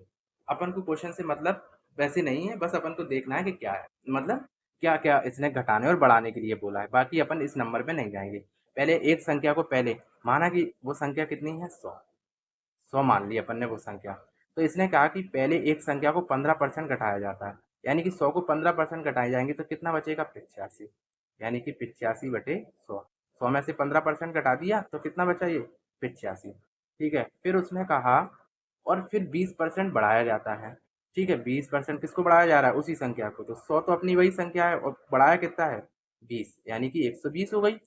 अपन को क्वेश्चन से मतलब वैसे नहीं है, बस अपन को देखना है कि क्या है, मतलब क्या क्या इसने घटाने और बढ़ाने के लिए बोला है, बाकी अपन इस नंबर पे नहीं जाएंगे। पहले एक संख्या को पहले माना कि वो संख्या कितनी है, 100, 100 मान ली अपन ने वो संख्या। तो इसने कहा कि पहले एक संख्या को 15% घटाया जाता है, यानी कि 100 को 15% घटाए जाएंगे तो कितना बचेगा, 85, यानी कि 85 बटे 100, 100 में से 15% घटा दिया तो कितना बचा ये, 85। ठीक है, फिर उसने कहा और फिर 20% बढ़ाया जाता है। ठीक है, 20% किसको बढ़ाया जा रहा है, उसी संख्या को, तो 100 तो अपनी वही संख्या है और बढ़ाया कितना है, 20, यानी कि 120 हो गई।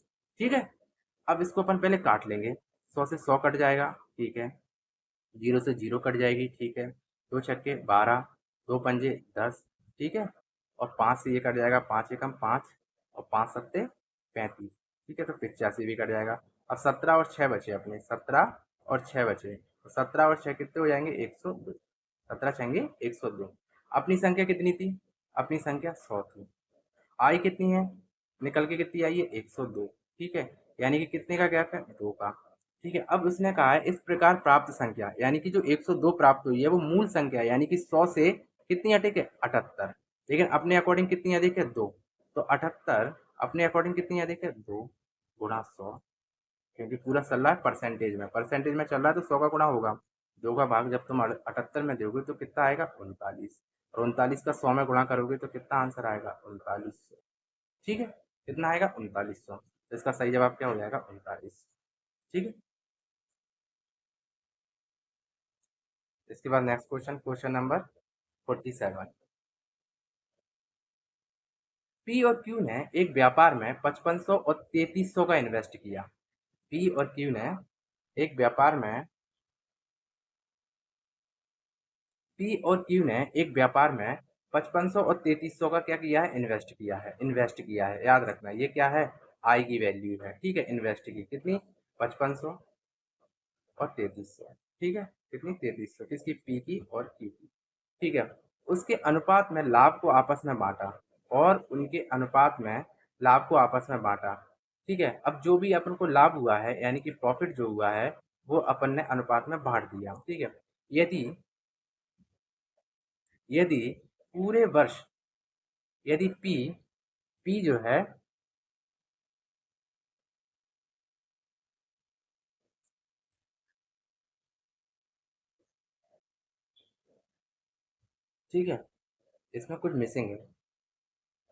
ठीक है, अब इसको अपन पहले काट लेंगे, 100 से 100 कट जाएगा, ठीक है, जीरो से जीरो कट जाएगी, ठीक है, दो छक्के 12, दो पंजे 10, ठीक है, और पाँच से ये कट जाएगा, पाँच एकम पाँच, और पाँच सत्ते 35, ठीक है, तो 85 भी कट जाएगा। अब 17 और 6 बचे अपने, 17 और 6 बचे, तो 17 और 6 कितने हो जाएंगे, 102, 17 छेंगे 102। अपनी संख्या कितनी थी, अपनी संख्या 100 थी, आई कितनी है, निकल के कितनी आई है, 102। ठीक है, यानी कि कितने का गैप है, दो का। ठीक है, अब उसने कहा है इस प्रकार प्राप्त संख्या, यानी कि जो 102 प्राप्त हुई है वो मूल संख्या यानी कि 100 से कितनी अधिक है, 78, लेकिन अपने अकॉर्डिंग कितनी अधिक है, दो, तो 78 अपने अकॉर्डिंग कितनी अधिक है, दो गुणा 100, क्योंकि पूरा चल रहा है परसेंटेज में चल रहा है तो 100 का गुणा होगा, दो का भाग जब तुम 78 में दोगे तो कितना आएगा, 39, और 39 का 100 में गुणा करोगे तो कितना आंसर आएगा, 3900। ठीक है, कितना आएगा, 3900, तो इसका सही जवाब क्या हो जाएगा, 39। ठीक है, इसके बाद next question, question number 47। P और क्यू ने एक व्यापार में 5500 और 3300 का इन्वेस्ट किया। पी और क्यू ने एक व्यापार में पी और क्यू ने एक व्यापार में 5500 और 3300 का क्या किया है, इन्वेस्ट किया है, याद रखना ये क्या है, आई की वैल्यू है। ठीक है, इन्वेस्ट की कितनी, 5500 और 3300। ठीक है, कितनी? 3300 किसकी? पी की और क्यू की। ठीक है, उसके अनुपात में लाभ को आपस में बांटा, और उनके अनुपात में लाभ को आपस में बांटा। ठीक है, अब जो भी अपन को लाभ हुआ है यानी कि प्रॉफिट जो हुआ है वो अपन ने अनुपात में बांट दिया। ठीक है, यदि यदि पूरे वर्ष, यदि पी पी जो है, ठीक है, इसमें कुछ मिसिंग है,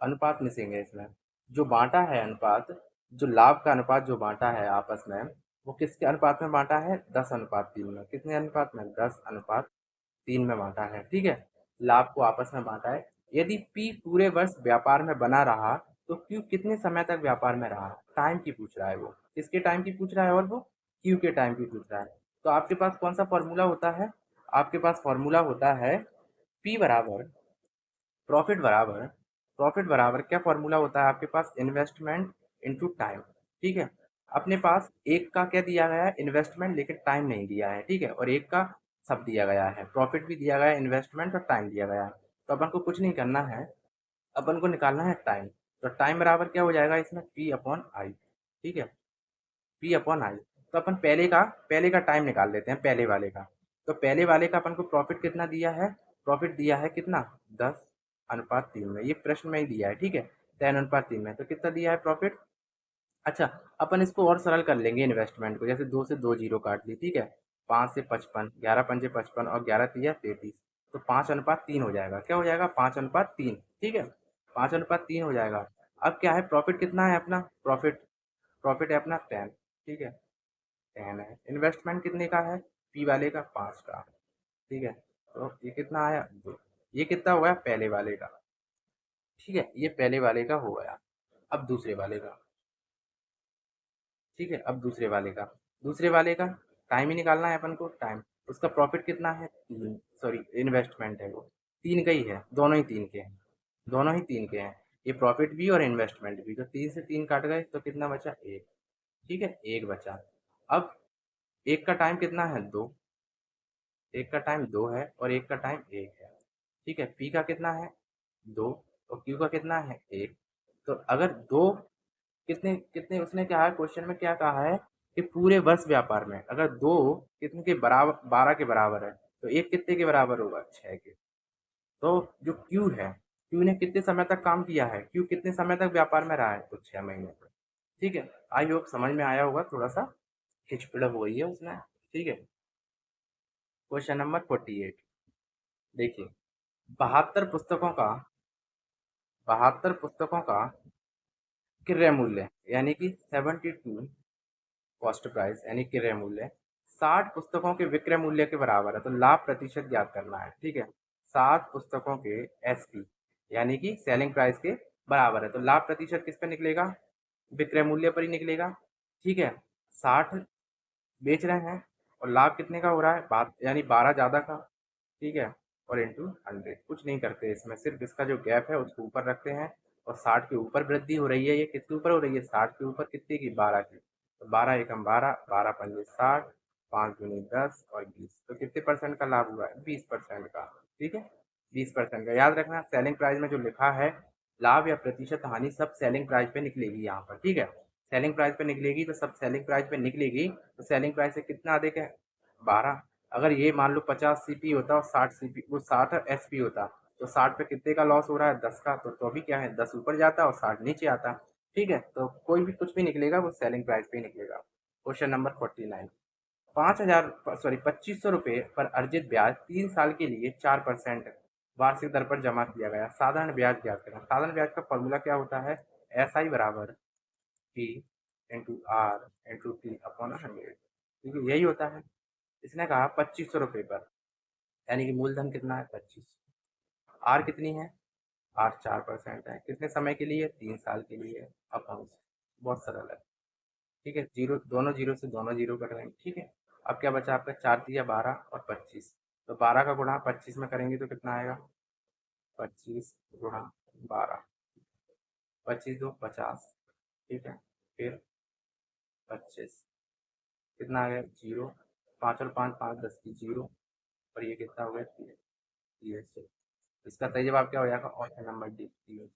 अनुपात मिसिंग है इसमें। जो बांटा है अनुपात, जो लाभ का अनुपात जो बांटा है आपस में, वो किसके अनुपात में बांटा है? 10:3 में। कितने अनुपात में? 10:3 में बांटा है। ठीक है, लाभ को आपस में बांटा है। यदि पी पूरे वर्ष व्यापार में बना रहा तो क्यू कितने समय तक व्यापार में रहा? टाइम की पूछ रहा है वो, किसके टाइम की पूछ रहा है? और वो क्यू के टाइम की पूछ रहा है। तो आपके पास कौन सा फॉर्मूला होता है? आपके पास फॉर्मूला होता है पी बराबर प्रॉफिट बराबर क्या फॉर्मूला होता है आपके पास? Investment into time. ठीक है, अपने पास एक का क्या दिया गया है? इन्वेस्टमेंट, लेकिन टाइम नहीं दिया है। ठीक है, और एक का सब दिया गया है, प्रॉफिट भी दिया गया है, इन्वेस्टमेंट और टाइम दिया गया है। तो अपन को कुछ नहीं करना है, अपन को निकालना है टाइम। तो टाइम बराबर क्या हो जाएगा इसमें? P upon I. ठीक है, पी अपॉन आई। तो अपन पहले का टाइम निकाल लेते हैं, पहले वाले का। तो पहले वाले का अपन को प्रॉफिट कितना दिया है? प्रॉफिट दिया है कितना? 10:3 में, ये प्रश्न में ही दिया है। ठीक है, 10:3 में, तो कितना दिया है प्रॉफिट? अच्छा, अपन इसको और सरल कर लेंगे इन्वेस्टमेंट को, जैसे दो से दो जीरो काट ली। ठीक है, 5 से 55, 11 पंजे 55 और 11 तिया 33। तो 5:3 हो जाएगा। क्या हो जाएगा? 5:3। ठीक है, 5:3 हो जाएगा। अब क्या है? प्रॉफिट कितना है अपना? प्रॉफिट प्रॉफिट है अपना 10। ठीक है, 10 है। इन्वेस्टमेंट कितने का है? पी वाले का 5 का। ठीक है, तो ये कितना आया? 2। ये कितना हो गया? पहले वाले का। ठीक है, ये पहले वाले का हो गया। अब दूसरे वाले का। ठीक है, अब दूसरे वाले का टाइम ही निकालना है अपन को, टाइम। उसका प्रॉफिट कितना है? 3, सॉरी इन्वेस्टमेंट है वो, 3 का ही है, दोनों ही 3 के हैं, दोनों ही 3 के हैं। ये प्रॉफिट भी और इन्वेस्टमेंट भी। तो 3 से 3 काट गए तो कितना बचा? 1। ठीक है, 1 बचा। अब एक का टाइम कितना है? 2। एक का टाइम 2 है और एक का टाइम 1 है। ठीक है, पी का कितना है? 2। और क्यू का कितना है? 1। तो अगर दो, कितने कितने उसने क्या है क्वेश्चन में क्या कहा है कि पूरे वर्ष व्यापार में अगर दो कितने के बराबर, 12 के बराबर है, तो एक कितने के बराबर होगा? 6 के। तो जो क्यू है, क्यू ने कितने समय तक काम किया है? क्यू कितने समय तक व्यापार में रहा है? तो 6 महीने तक। ठीक है, आई होप समझ में आया होगा, थोड़ा सा खिचपिड़प हो गई है उसमें। ठीक है, क्वेश्चन नंबर 48। देखिए, 72 पुस्तकों का 72 पुस्तकों का क्रय मूल्य यानी कि 72 कॉस्ट प्राइस यानी क्रय मूल्य 60 पुस्तकों के विक्रय मूल्य के बराबर है। तो लाभ प्रतिशत ज्ञात करना है। ठीक है, 60 पुस्तकों के एसपी यानी कि सेलिंग प्राइस के बराबर है। तो लाभ प्रतिशत किस पे निकलेगा? विक्रय मूल्य पर ही निकलेगा। ठीक है, 60 बेच रहे हैं और लाभ कितने का हो रहा है? बात यानी 12 ज़्यादा का। ठीक है, और इंटू 100, कुछ नहीं करते इसमें, सिर्फ इसका जो गैप है उसको ऊपर रखते हैं। और 60 के ऊपर वृद्धि हो रही है, ये किसके ऊपर हो रही है? 60 के ऊपर कितने की? 12 की। तो 12 एकम 12, 12 पंजे 60, 5 दूनी 10 और 20। तो कितने परसेंट का लाभ हुआ है? 20% का। ठीक है, 20% का। याद रखना, सेलिंग प्राइस में जो लिखा है लाभ या प्रतिशत हानि सब सेलिंग प्राइस पे निकलेगी यहाँ पर। ठीक है, सेलिंग प्राइस पे निकलेगी तो सब सेलिंग प्राइस पे निकलेगी। तो सेलिंग प्राइस से कितना अधिक है? 12। अगर ये मान लो 50 सीपी होता और 60 सीपी, वो 60 एसपी होता, तो 60 पे कितने का लॉस हो रहा है? 10 का। तो अभी क्या है? 10 ऊपर जाता और 60 नीचे आता। ठीक है, तो कोई भी कुछ भी निकलेगा वो सेलिंग प्राइस पे ही निकलेगा। Question number 49। 5,000 सॉरी 2500 रुपये पर अर्जित ब्याज 3 साल के लिए 4% वार्षिक दर पर जमा किया गया। साधारण ब्याज ज्ञात करें। साधारण ब्याज का फॉर्मूला क्या होता है? SI बराबर P into R into T upon 100। ठीक है, यही होता है। इसने कहा 2500 रुपये पर, यानी कि मूलधन कितना है? 25। आर कितनी है? आर 4% है। कितने समय के लिए? 3 साल के लिए। अपॉन, बहुत सरल है। ठीक है, जीरो, दोनों जीरो से दोनों जीरो कट रहे हैं। ठीक है, अब क्या बचा आपका? 4 तिया 12 और 25। तो 12 का गुणा 25 में करेंगे तो कितना आएगा? 25 गुणा 12, 25 2 50। ठीक है, फिर 25, कितना आ गया? जीरो। 5 और 5 5 10 की 0 और ये कितना हो गया 3। इसका सही जवाब क्या हो जाएगा ऑप्शन नंबर डी 3।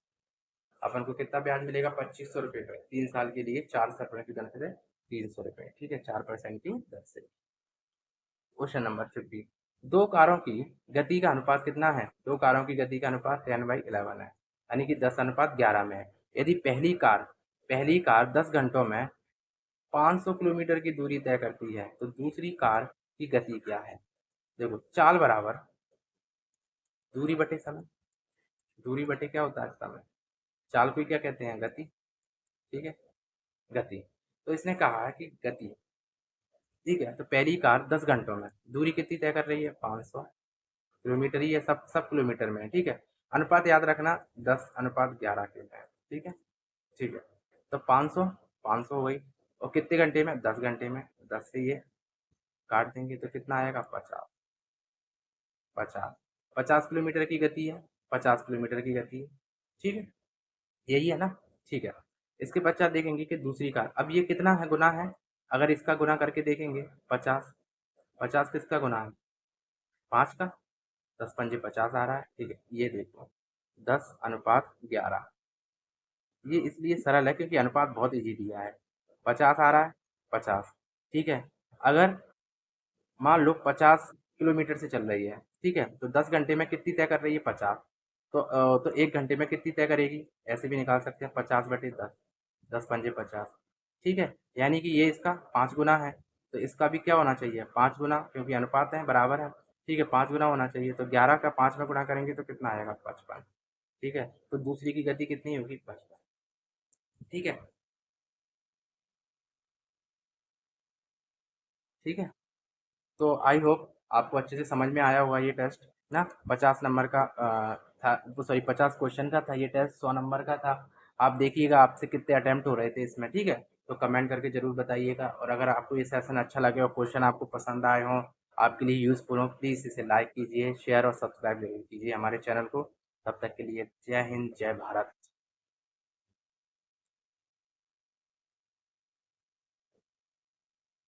अपन को कितना ब्याज मिलेगा 2500 रुपये का 3 साल के लिए 4 की दर से 300 रुपये, ठीक है, 4% की दर से। क्वेश्चन नंबर 50, दो कारों की गति का अनुपात कितना है? दो कारों की गति का अनुपात 10/11 है, यानी कि 10:11 में है। यदि पहली कार 10 घंटों में 500 किलोमीटर की दूरी तय करती है तो दूसरी कार की गति क्या है? देखो, चाल बराबर दूरी बटे समय। दूरी बटे क्या होता है? समय। चाल को क्या कहते हैं? गति। ठीक है, गति। तो इसने कहा है कि गति, ठीक है, तो पहली कार 10 घंटों में दूरी कितनी तय कर रही है? 500 किलोमीटर ही है, सब सब किलोमीटर में है, ठीक है। अनुपात याद रखना 10:11 के में है, ठीक है। ठीक है, तो 500 हो गई, और कितने घंटे में? 10 घंटे में। 10 से ये काट देंगे तो कितना आएगा? 50। 50 50 किलोमीटर की गति है, 50 किलोमीटर की गति है, ठीक है, यही है ना। ठीक है, इसके पश्चात देखेंगे कि दूसरी कार, अब ये कितना है? गुना है। अगर इसका गुना करके देखेंगे 50, 50 किसका गुना है? 5 का। 10 पंजे 50 आ रहा है, ठीक है। ये देखो 10:11, ये इसलिए सरल है क्योंकि अनुपात बहुत इजी दिया है। 50 आ रहा है, 50, ठीक है। अगर मान लो 50 किलोमीटर से चल रही है, ठीक है, तो 10 घंटे में कितनी तय कर रही है? 50। तो 1 घंटे में कितनी तय करेगी? ऐसे भी निकाल सकते हैं 50/10, 10 पंजे 50, ठीक है। यानी कि ये इसका 5 गुना है, तो इसका भी क्या होना चाहिए? 5 गुना, क्योंकि अनुपात है, बराबर है, ठीक है, 5 गुना होना चाहिए। तो 11 का 5 में गुना करेंगे तो कितना आएगा? 55, ठीक है। तो दूसरी की गति कितनी होगी? 55, ठीक है। ठीक है, तो आई होप आपको अच्छे से समझ में आया होगा ये टेस्ट ना। 50 नंबर का था, सॉरी 50 क्वेश्चन का था ये टेस्ट, 100 नंबर का था। आप देखिएगा आपसे कितने अटेम्प्ट हो रहे थे इसमें, ठीक है। तो कमेंट करके जरूर बताइएगा, और अगर आपको ये सेशन अच्छा लगे और क्वेश्चन आपको पसंद आए हों, आपके लिए यूज़फुल हो, प्लीज़ इसे लाइक कीजिए, शेयर और सब्सक्राइब जरूर कीजिए हमारे चैनल को। तब तक के लिए जय हिंद, जय भारत।